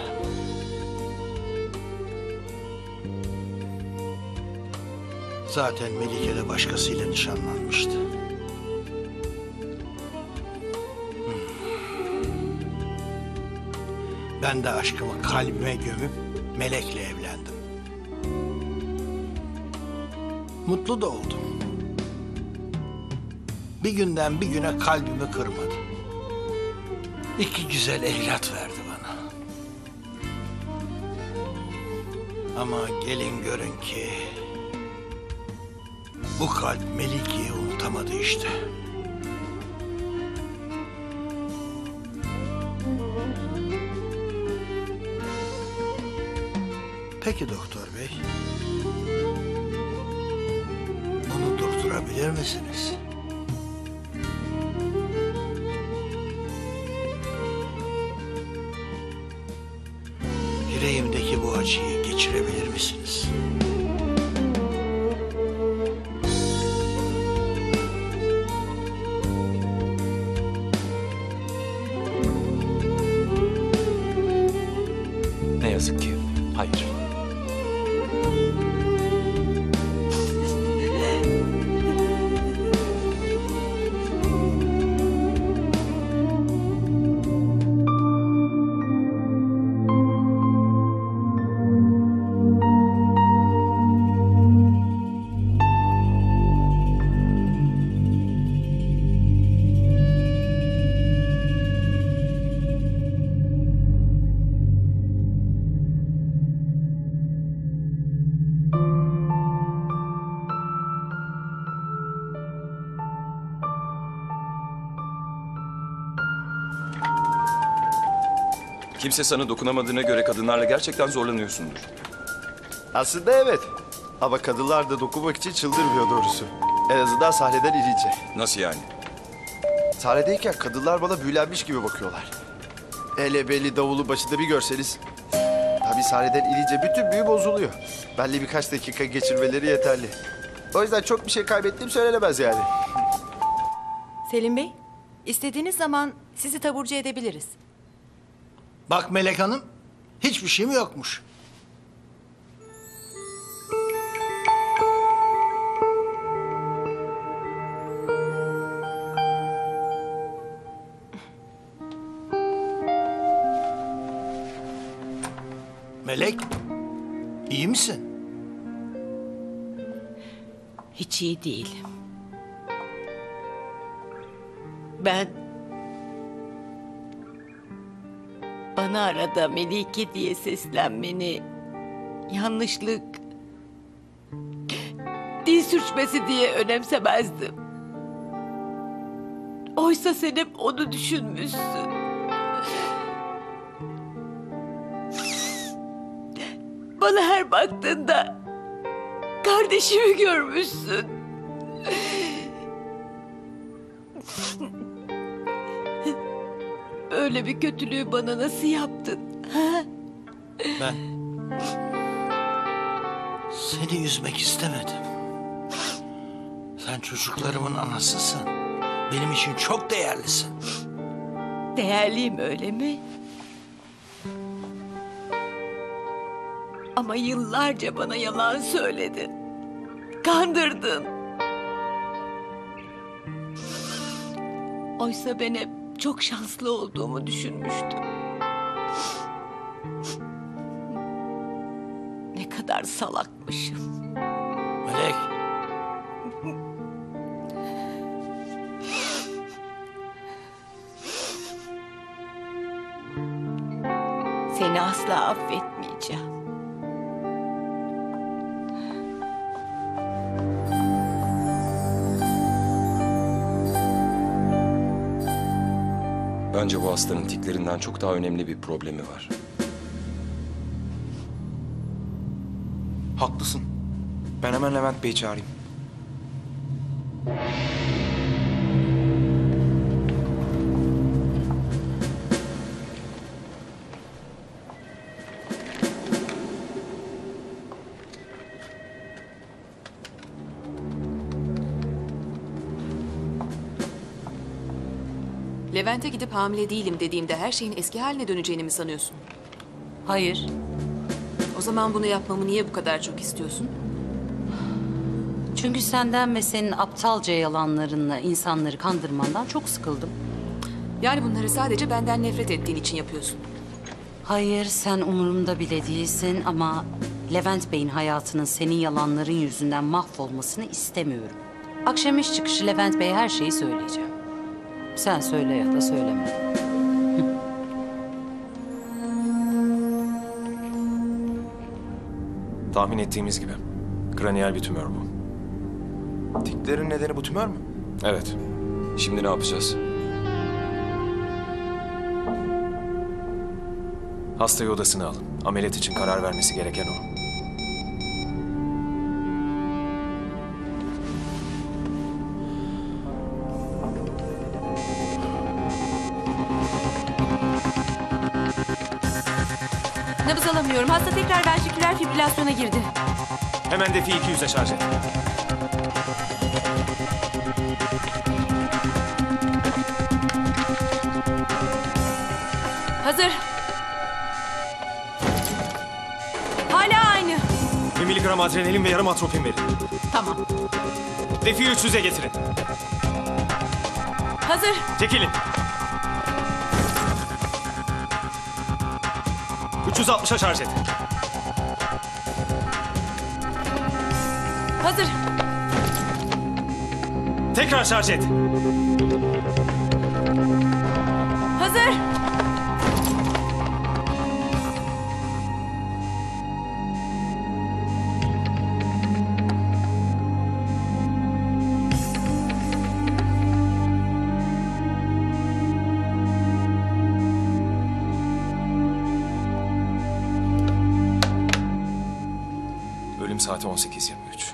Zaten Melike de başkasıyla nişanlanmıştı. Ben de aşkımı kalbime gömüp Melek'le evlendim. Mutlu da oldum. Bir günden bir güne kalbimi kırmadı. 2 güzel evlat verdi bana. Ama gelin görün ki bu kalp Melike'yi unutamadı işte. Peki doktor bey. Bunu durdurabilir misiniz? Yüreğimdeki bu acıyı geçirebilir misiniz? Ne yazık ki hayır. Kimse sana dokunamadığına göre kadınlarla gerçekten zorlanıyorsundur. Aslında evet. Ama kadınlar da dokunmak için çıldırmıyor doğrusu. En azından sahneden inince. Nasıl yani? Sahnedeyken kadınlar bana büyülenmiş gibi bakıyorlar. Ele belli davulu başında bir görseniz... Tabii sahneden inince bütün büyü bozuluyor. Benle birkaç dakika geçirmeleri yeterli. O yüzden çok bir şey kaybettiğim söylenemez yani. Selim Bey, istediğiniz zaman sizi taburcu edebiliriz. Bak Melek Hanım, hiçbir şeyim yokmuş. Melek, iyi misin? Hiç iyi değilim. Ben... Bana arada Melike diye seslenmeni... yanlışlık... dil sürçmesi diye önemsemezdim. Oysa sen hep onu düşünmüşsün. Bana her baktığında kardeşimi görmüşsün. Böyle bir kötülüğü bana nasıl yaptın? Ha? Ben seni üzmek istemedim. Sen çocuklarımın anasısın. Benim için çok değerlisin. Değerliyim öyle mi? Ama yıllarca bana yalan söyledin. Kandırdın. Oysa ben hep çok şanslı olduğumu düşünmüştüm. Ne kadar salakmışım. Melek. Seni asla affetmeyeceğim. Bence bu hastanın tiklerinden çok daha önemli bir problemi var. Haklısın. Ben hemen Levent Bey'i çağırayım. Levent'e gidip hamile değilim dediğimde her şeyin eski haline döneceğini mi sanıyorsun? Hayır. O zaman bunu yapmamı niye bu kadar çok istiyorsun? Çünkü senden ve senin aptalca yalanlarınla insanları kandırmandan çok sıkıldım. Yani bunları sadece benden nefret ettiğin için yapıyorsun. Hayır, sen umurumda bile değilsin ama Levent Bey'in hayatının senin yalanların yüzünden mahvolmasını istemiyorum. Akşam iş çıkışı Levent Bey'e her şeyi söyleyeceğim. Sen söyle ya da söyleme. Tahmin ettiğimiz gibi. Kraniyal bir tümör bu. Tiklerin nedeni bu tümör mü? Evet. Şimdi ne yapacağız? Hastayı odasına al. Ameliyat için karar vermesi gereken o. Nabız alamıyorum. Hasta tekrar ventriküler fibrilasyona girdi. Hemen defi 200'e şarj et. Hazır. Hala aynı. 1 miligram adrenalin ve yarım atropin verin. Tamam. Defi 300'e getirin. Hazır. Çekilin. 360'a şarj et. Hazır. Tekrar şarj et. Hazır. Ölüm saati 18:23.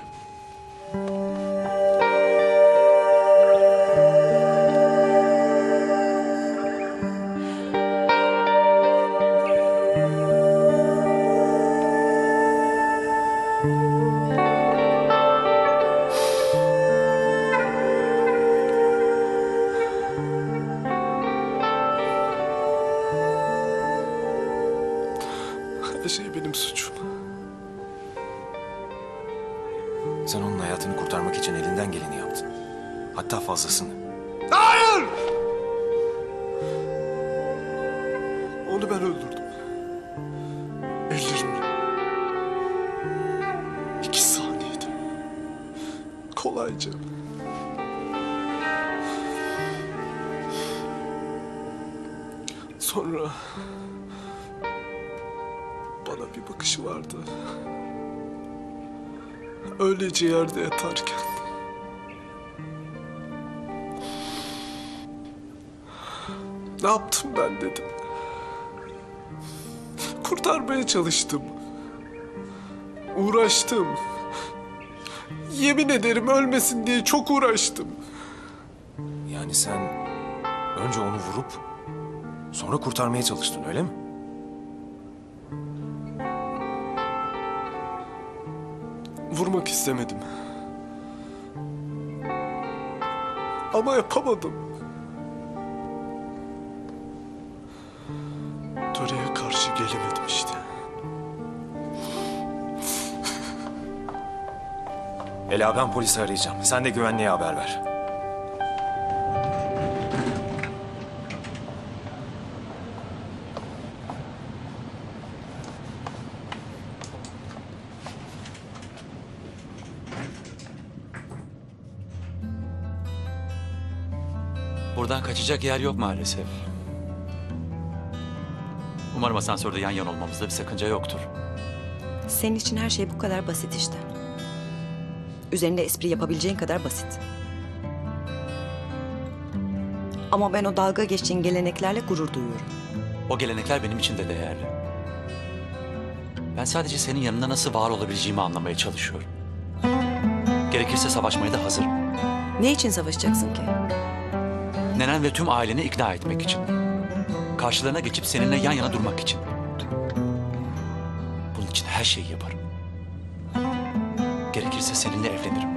şey benim suçum. Sen onun hayatını kurtarmak için elinden geleni yaptın. Hatta fazlasını. Hayır! Onu ben öldürdüm. Ellerimle. 2 saniyede. Kolayca. Sonra bana bir bakışı vardı. Öylece yerde yatarken. Ne yaptım ben dedim. Kurtarmaya çalıştım. Uğraştım. Yemin ederim ölmesin diye çok uğraştım. Yani sen önce onu vurup sonra kurtarmaya çalıştın öyle mi? Vurmak istemedim. Ama yapamadım. Töreye karşı gelemedim işte. Ela ben polisi arayacağım. Sen de güvenliğe haber ver. Buradan kaçacak yer yok maalesef. Umarım asansörde yan yana olmamızda bir sakınca yoktur. Senin için her şey bu kadar basit işte. Üzerinde espri yapabileceğin kadar basit. Ama ben o dalga geçtiğin geleneklerle gurur duyuyorum. O gelenekler benim için de değerli. Ben sadece senin yanında nasıl var olabileceğimi anlamaya çalışıyorum. Gerekirse savaşmaya da hazırım. Ne için savaşacaksın ki? Nenen ve tüm aileni ikna etmek için. Karşılarına geçip seninle yan yana durmak için. Bunun için her şeyi yaparım. Gerekirse seninle evlenirim.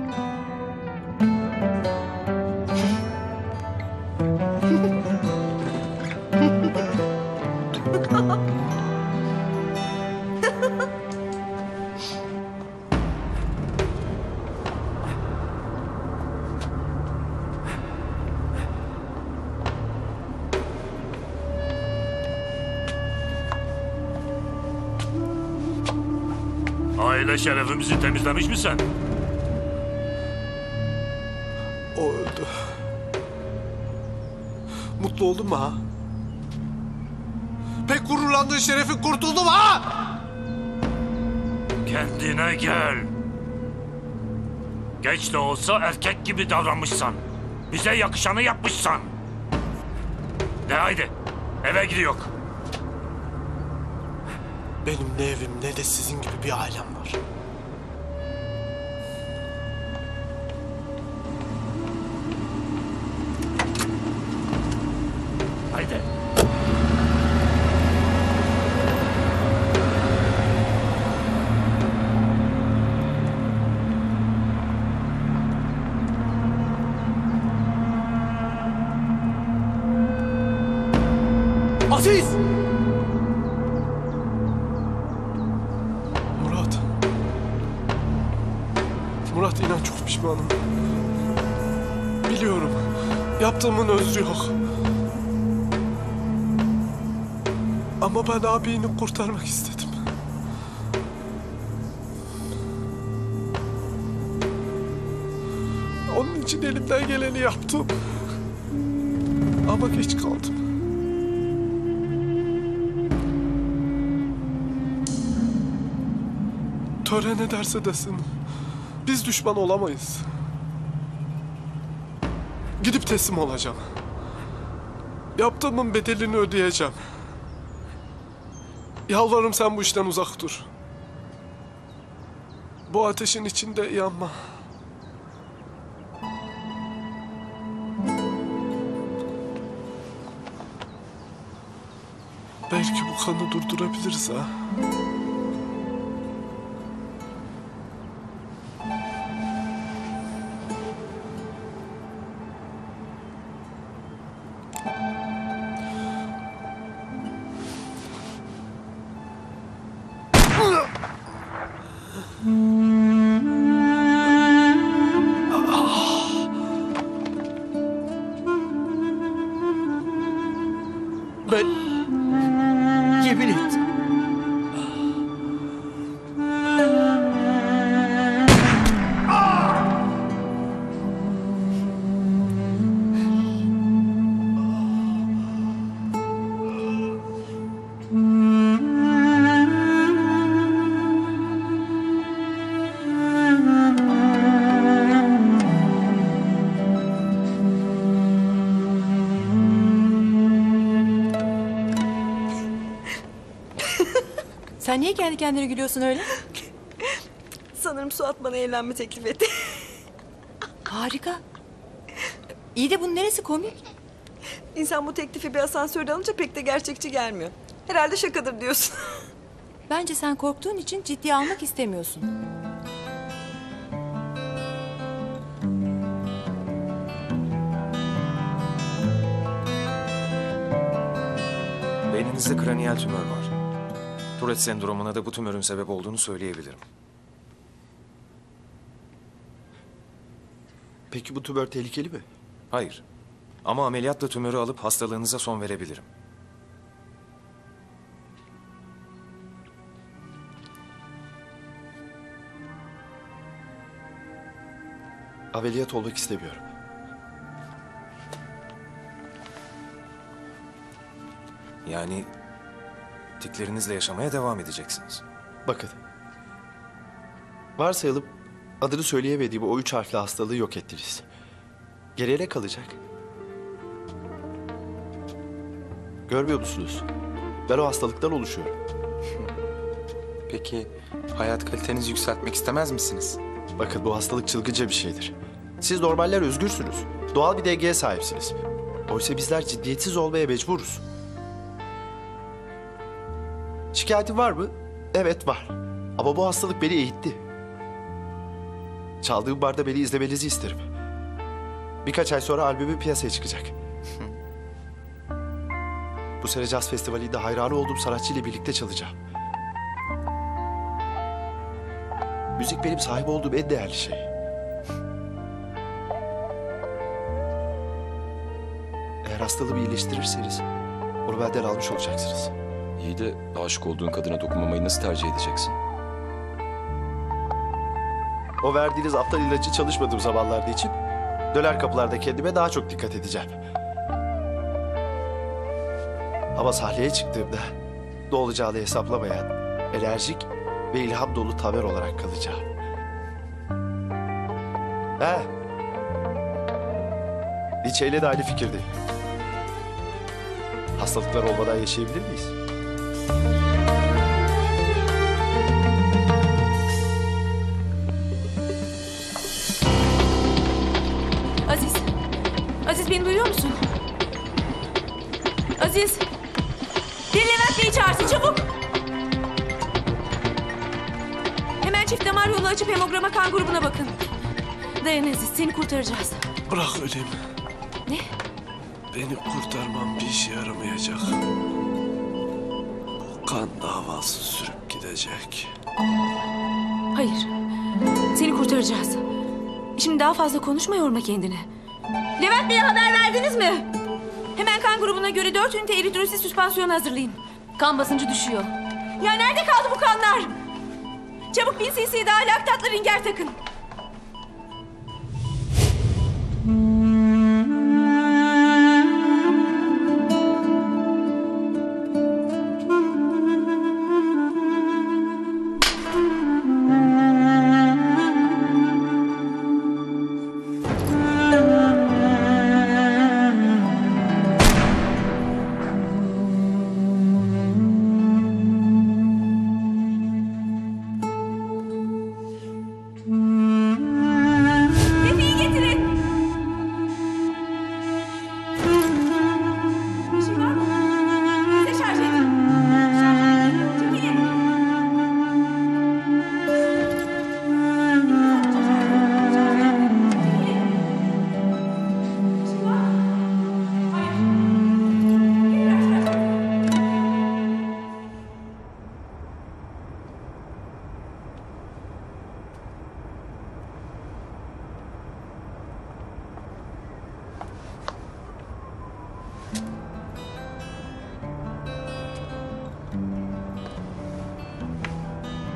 Aile şerefimizi temizlemiş mi sen? O öldü. Mutlu oldun mu ha? Pek gururlandığın şerefin kurtuldu mu ha? Kendine gel. Geç de olsa erkek gibi davranmışsan. Bize yakışanı yapmışsan. De haydi eve gidiyor. Benim ne evim ne de sizin gibi bir ailem var. Haydi. Aziz! Murat. Murat inan çok pişmanım. Biliyorum. Yaptığımın özrü yok. Ama ben abini kurtarmak istedim. Onun için elimden geleni yaptım. Ama geç kaldım. Töre ne derse desin. Biz düşman olamayız. Gidip teslim olacağım. Yaptığımın bedelini ödeyeceğim. Yalvarırım sen bu işten uzak dur. Bu ateşin içinde yanma. Belki bu kanı durdurabiliriz ha. Ben yemin ettim. Sen niye kendi kendine gülüyorsun öyle? Sanırım Suat bana evlenme teklif etti. Harika. İyi de bunun neresi komik? İnsan bu teklifi bir asansörde alınca pek de gerçekçi gelmiyor. Herhalde şakadır diyorsun. Bence sen korktuğun için ciddiye almak istemiyorsun. Beyninizde kraniyel tümör var. Tourette sendromuna da bu tümörün sebep olduğunu söyleyebilirim. Peki bu tümör tehlikeli mi? Hayır. Ama ameliyatla tümörü alıp hastalığınıza son verebilirim. Ameliyat olmak istemiyorum. Yani tiklerinizle yaşamaya devam edeceksiniz. Bakın. Varsayalım adını söyleyemediğim o 3 harfli hastalığı yok ettiniz. Geriye ne kalacak? Görmüyor musunuz? Ben o hastalıktan oluşuyorum. Peki hayat kalitenizi yükseltmek istemez misiniz? Bakın bu hastalık çılgınca bir şeydir. Siz normaller özgürsünüz. Doğal bir dengeye sahipsiniz. Oysa bizler ciddiyetsiz olmaya mecburuz. Şikayetin var mı? Evet var. Ama bu hastalık beni eğitti. Çaldığım barda beni izlemenizi isterim. Birkaç ay sonra albümüm piyasaya çıkacak. Bu sene Caz Festivali'nde hayranı olduğum sanatçıyla birlikte çalacağım. Müzik benim sahip olduğum en değerli şey. Eğer hastalığımı iyileştirirseniz onu benden almış olacaksınız. İyi de aşık olduğun kadına dokunmamayı nasıl tercih edeceksin? O verdiğiniz aptal ilacı çalışmadığım zamanlarda için döner kapılarda kendime daha çok dikkat edeceğim. Ama sahneye çıktığımda ne olacağını hesaplamayan, enerjik ve ilham dolu Tamer olarak kalacağım. Nietzsche ile de aynı fikirdeyim. Hastalıklar olmadan yaşayabilir miyiz? Aziz. Aziz beni duyuyor musun? Aziz. Bir Levent Bey'i çağırsın çabuk. Hemen çift damar yolu açıp hemograma kan grubuna bakın. Dayan Aziz, seni kurtaracağız. Bırak öleyim. Ne? Beni kurtarmam bir işe yaramayacak. Bu kan davası sürüp gidecek. Hayır. Seni kurtaracağız. Şimdi daha fazla konuşma, yorma kendini. Levent Bey'e haber verdiniz mi? Hemen kan grubuna göre 4 ünite eritrosit süspansiyonu hazırlayın. Kan basıncı düşüyor. Ya nerede kaldı bu kanlar? Çabuk 1000 cc daha laktatla ringer takın.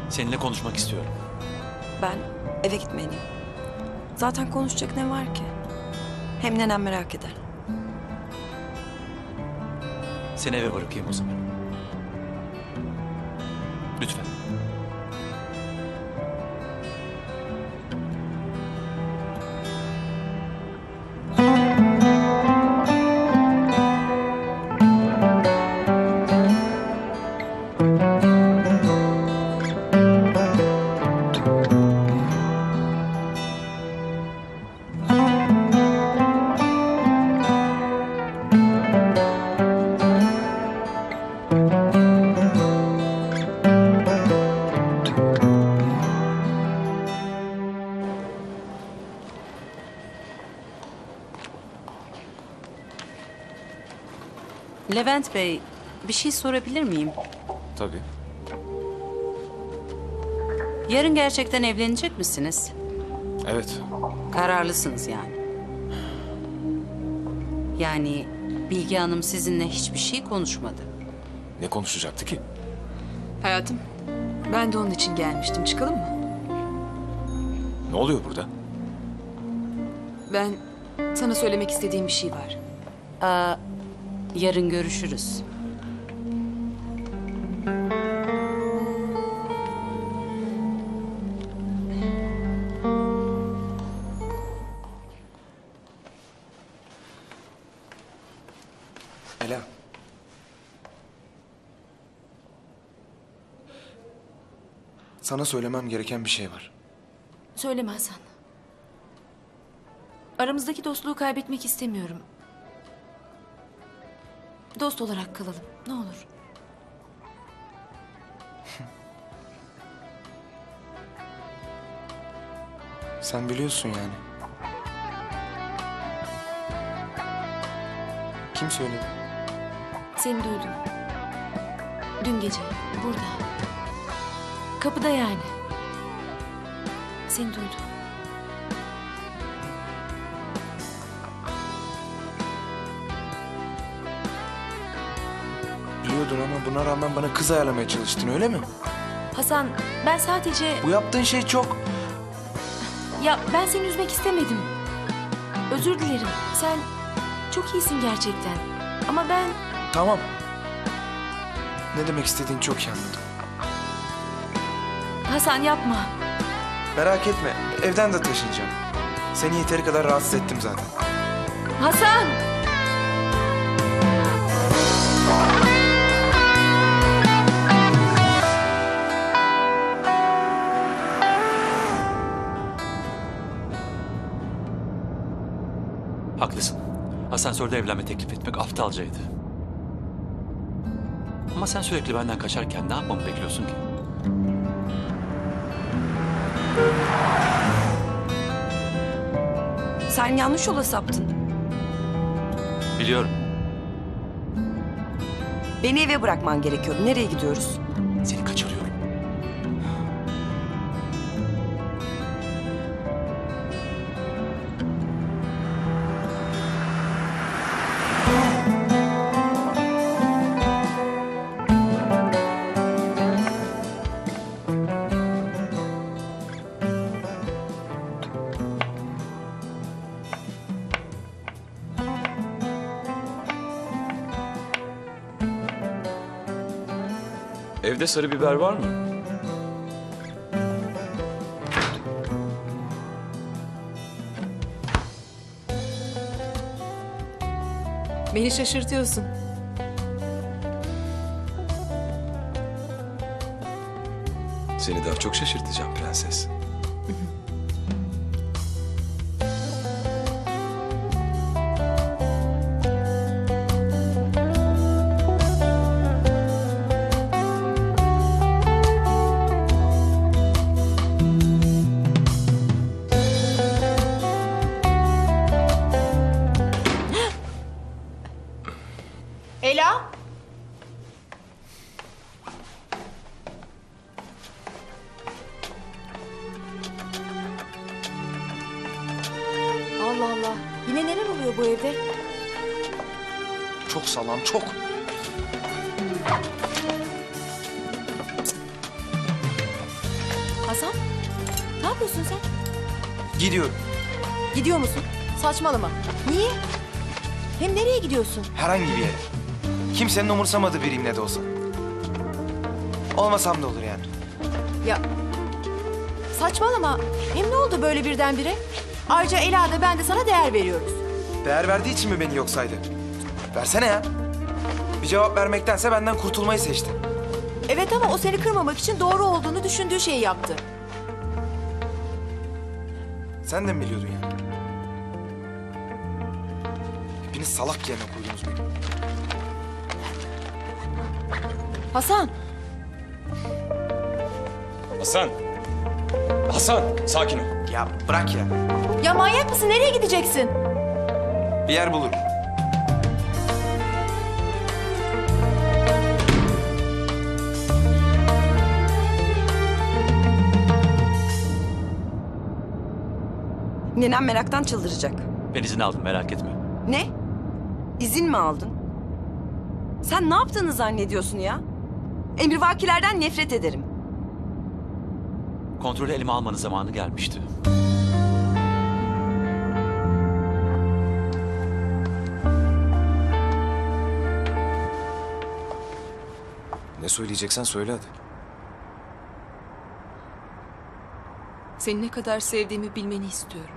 Seninle konuşmak istiyorum. Ben eve gitmeliyim. Zaten konuşacak ne var ki? Hem nenem merak eder. Seni eve bırakayım o zaman. Lütfen. Levent Bey, bir şey sorabilir miyim? Tabii. Yarın gerçekten evlenecek misiniz? Evet. Kararlısınız yani. Yani Bilge Hanım sizinle hiçbir şey konuşmadı. Ne konuşacaktı ki? Hayatım, ben de onun için gelmiştim. Çıkalım mı? Ne oluyor burada? Ben sana söylemek istediğim bir şey var. Yarın görüşürüz. Ela. Sana söylemem gereken bir şey var. Söyleme Hasan. Aramızdaki dostluğu kaybetmek istemiyorum. Dost olarak kalalım. Ne olur. Sen biliyorsun yani. Kim söyledi? Seni duydum. Dün gece burada. Kapıda yani. Seni duydum. Biliyordun ama buna rağmen bana kız ayarlamaya çalıştın, öyle mi? Hasan, ben sadece... Bu yaptığın şey çok... Ya ben seni üzmek istemedim. Özür dilerim. Sen çok iyisin gerçekten. Ama ben... Tamam. Ne demek istediğini çok iyi anladım. Hasan yapma. Merak etme, evden de taşınacağım. Seni yeteri kadar rahatsız ettim zaten. Hasan! Haklısın. Asansörde evlenme teklif etmek aptalcaydı. Ama sen sürekli benden kaçarken ne yapmamı bekliyorsun ki? Sen yanlış yola saptın. Biliyorum. Beni eve bırakman gerekiyordu. Nereye gidiyoruz? Seni kaçırıyorum. Evde sarı biber var mı? Beni şaşırtıyorsun. Seni daha çok şaşırtacağım prenses. Ela? Allah Allah. Yine neler oluyor bu evde? Çok sağlam, çok. Gidiyorum. Gidiyor musun? Saçmalama. Niye? Hem nereye gidiyorsun? Herhangi bir yere. Kimsenin umursamadığı biriyim ne de olsa. Olmasam da olur yani. Ya saçmalama. Hem ne oldu böyle birdenbire? Ayrıca Ela da ben de sana değer veriyoruz. Değer verdiği için mi beni yok saydı? Versene ya. Bir cevap vermektense benden kurtulmayı seçti. Evet ama o seni kırmamak için doğru olduğunu düşündüğü şeyi yaptı. Sen de mi biliyordun yani? Hepiniz salak yerine koydunuz beni. Hasan. Hasan! Hasan, sakin ol. Ya bırak ya. Ya manyak mısın? Nereye gideceksin? Bir yer bulurum. Nenem meraktan çıldıracak. Ben izin aldım, merak etme. Ne? İzin mi aldın? Sen ne yaptığını zannediyorsun ya? Emrivakilerden nefret ederim. Kontrolü elime almanın zamanı gelmişti. Ne söyleyeceksen söyle hadi. Seni ne kadar sevdiğimi bilmeni istiyorum.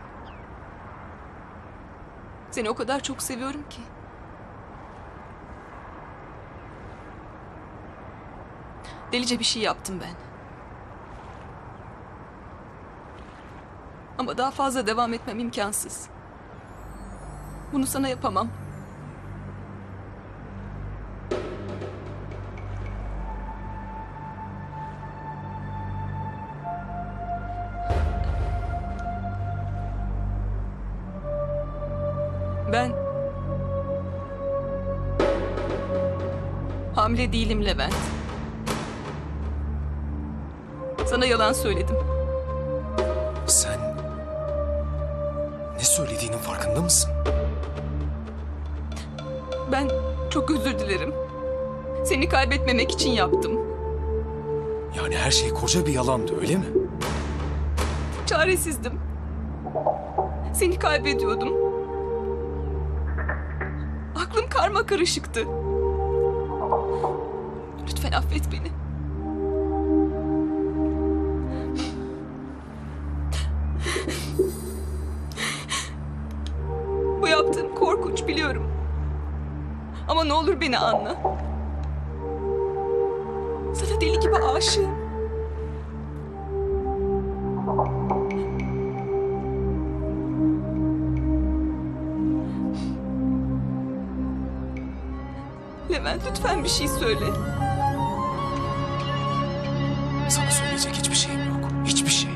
Seni o kadar çok seviyorum ki. Delice bir şey yaptım ben. Ama daha fazla devam etmem imkansız. Bunu sana yapamam. Ben hamile değilim Levent. Sana yalan söyledim. Sen ne söylediğinin farkında mısın? Ben çok özür dilerim. Seni kaybetmemek için yaptım. Yani her şey koca bir yalandı, öyle mi? Çaresizdim. Seni kaybediyordum. Aklım karmakarışıktı. Lütfen affet beni. Bu yaptığım korkunç biliyorum. Ama ne olur beni anla. Sana deli gibi aşığım. Levent lütfen bir şey söyle. Sana söyleyecek hiçbir şeyim yok. Hiçbir şey.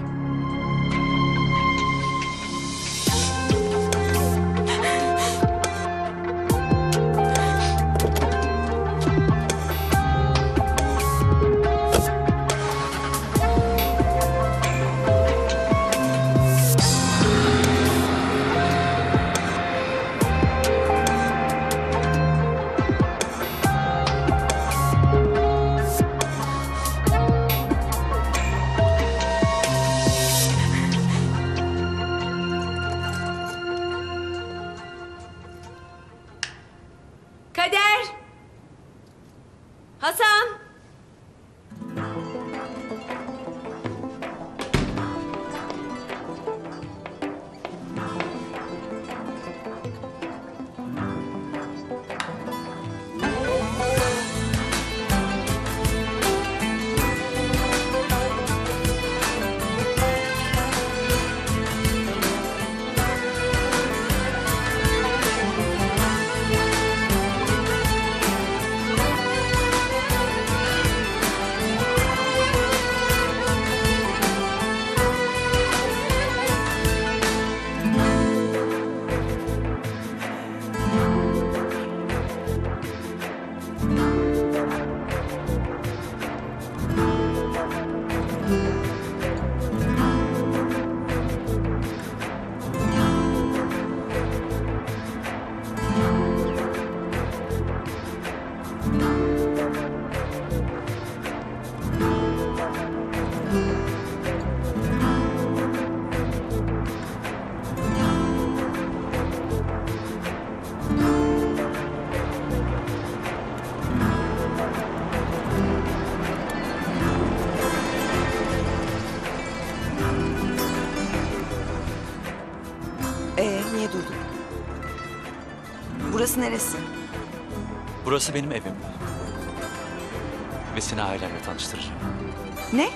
Kader! Hasan! Burası neresi? Burası benim evim. Ve seni ailemle tanıştıracağım. Ne?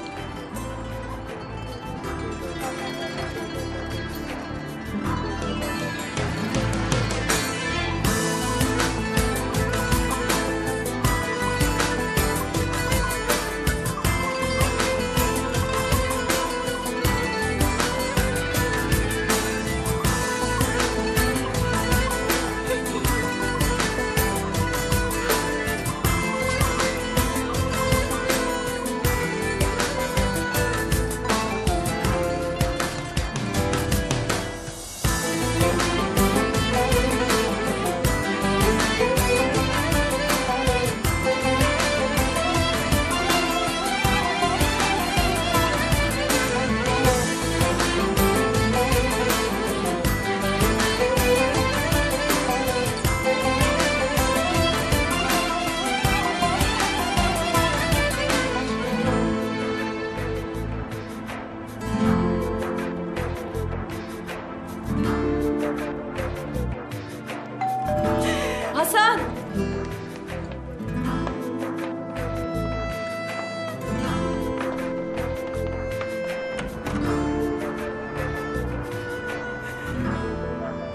Hasan!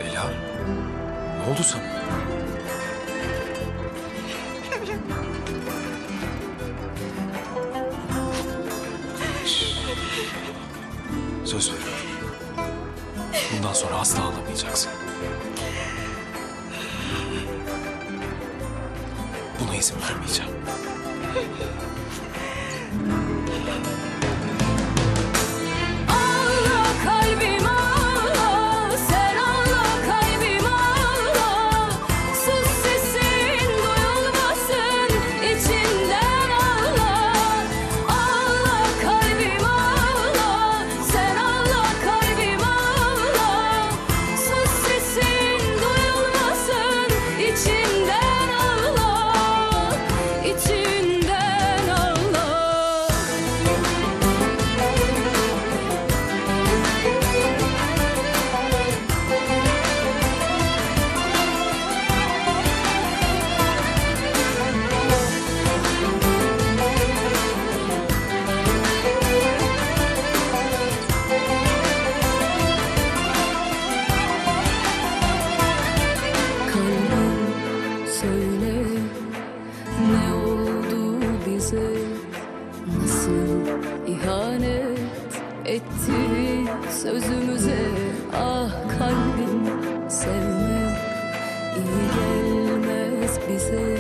Ela, ne oldu sana? Söz veriyorum. Bundan sonra asla ağlamayacaksın. Buna izin vermeyeceğim. Ağla kalbim ağla, sen ağla kalbim ağla. Sus sesin duyulmasın, içinden ağla. Ağla kalbim ağla, sen ağla kalbim ağla. Sus sesin duyulmasın, içinden ağla, içinden ağla. Kalbim söyle, ne oldu bize? Nasıl ihanet etti sözümüze? Ah kalbim sevme, iyi gelmez bize.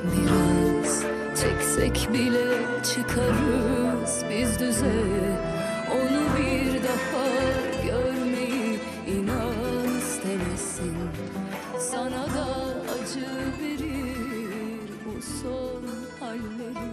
Biraz çeksek bile çıkarız biz düze. Onu bir daha görmeyi inan istemesin. Sana da acı verir bu son halleri.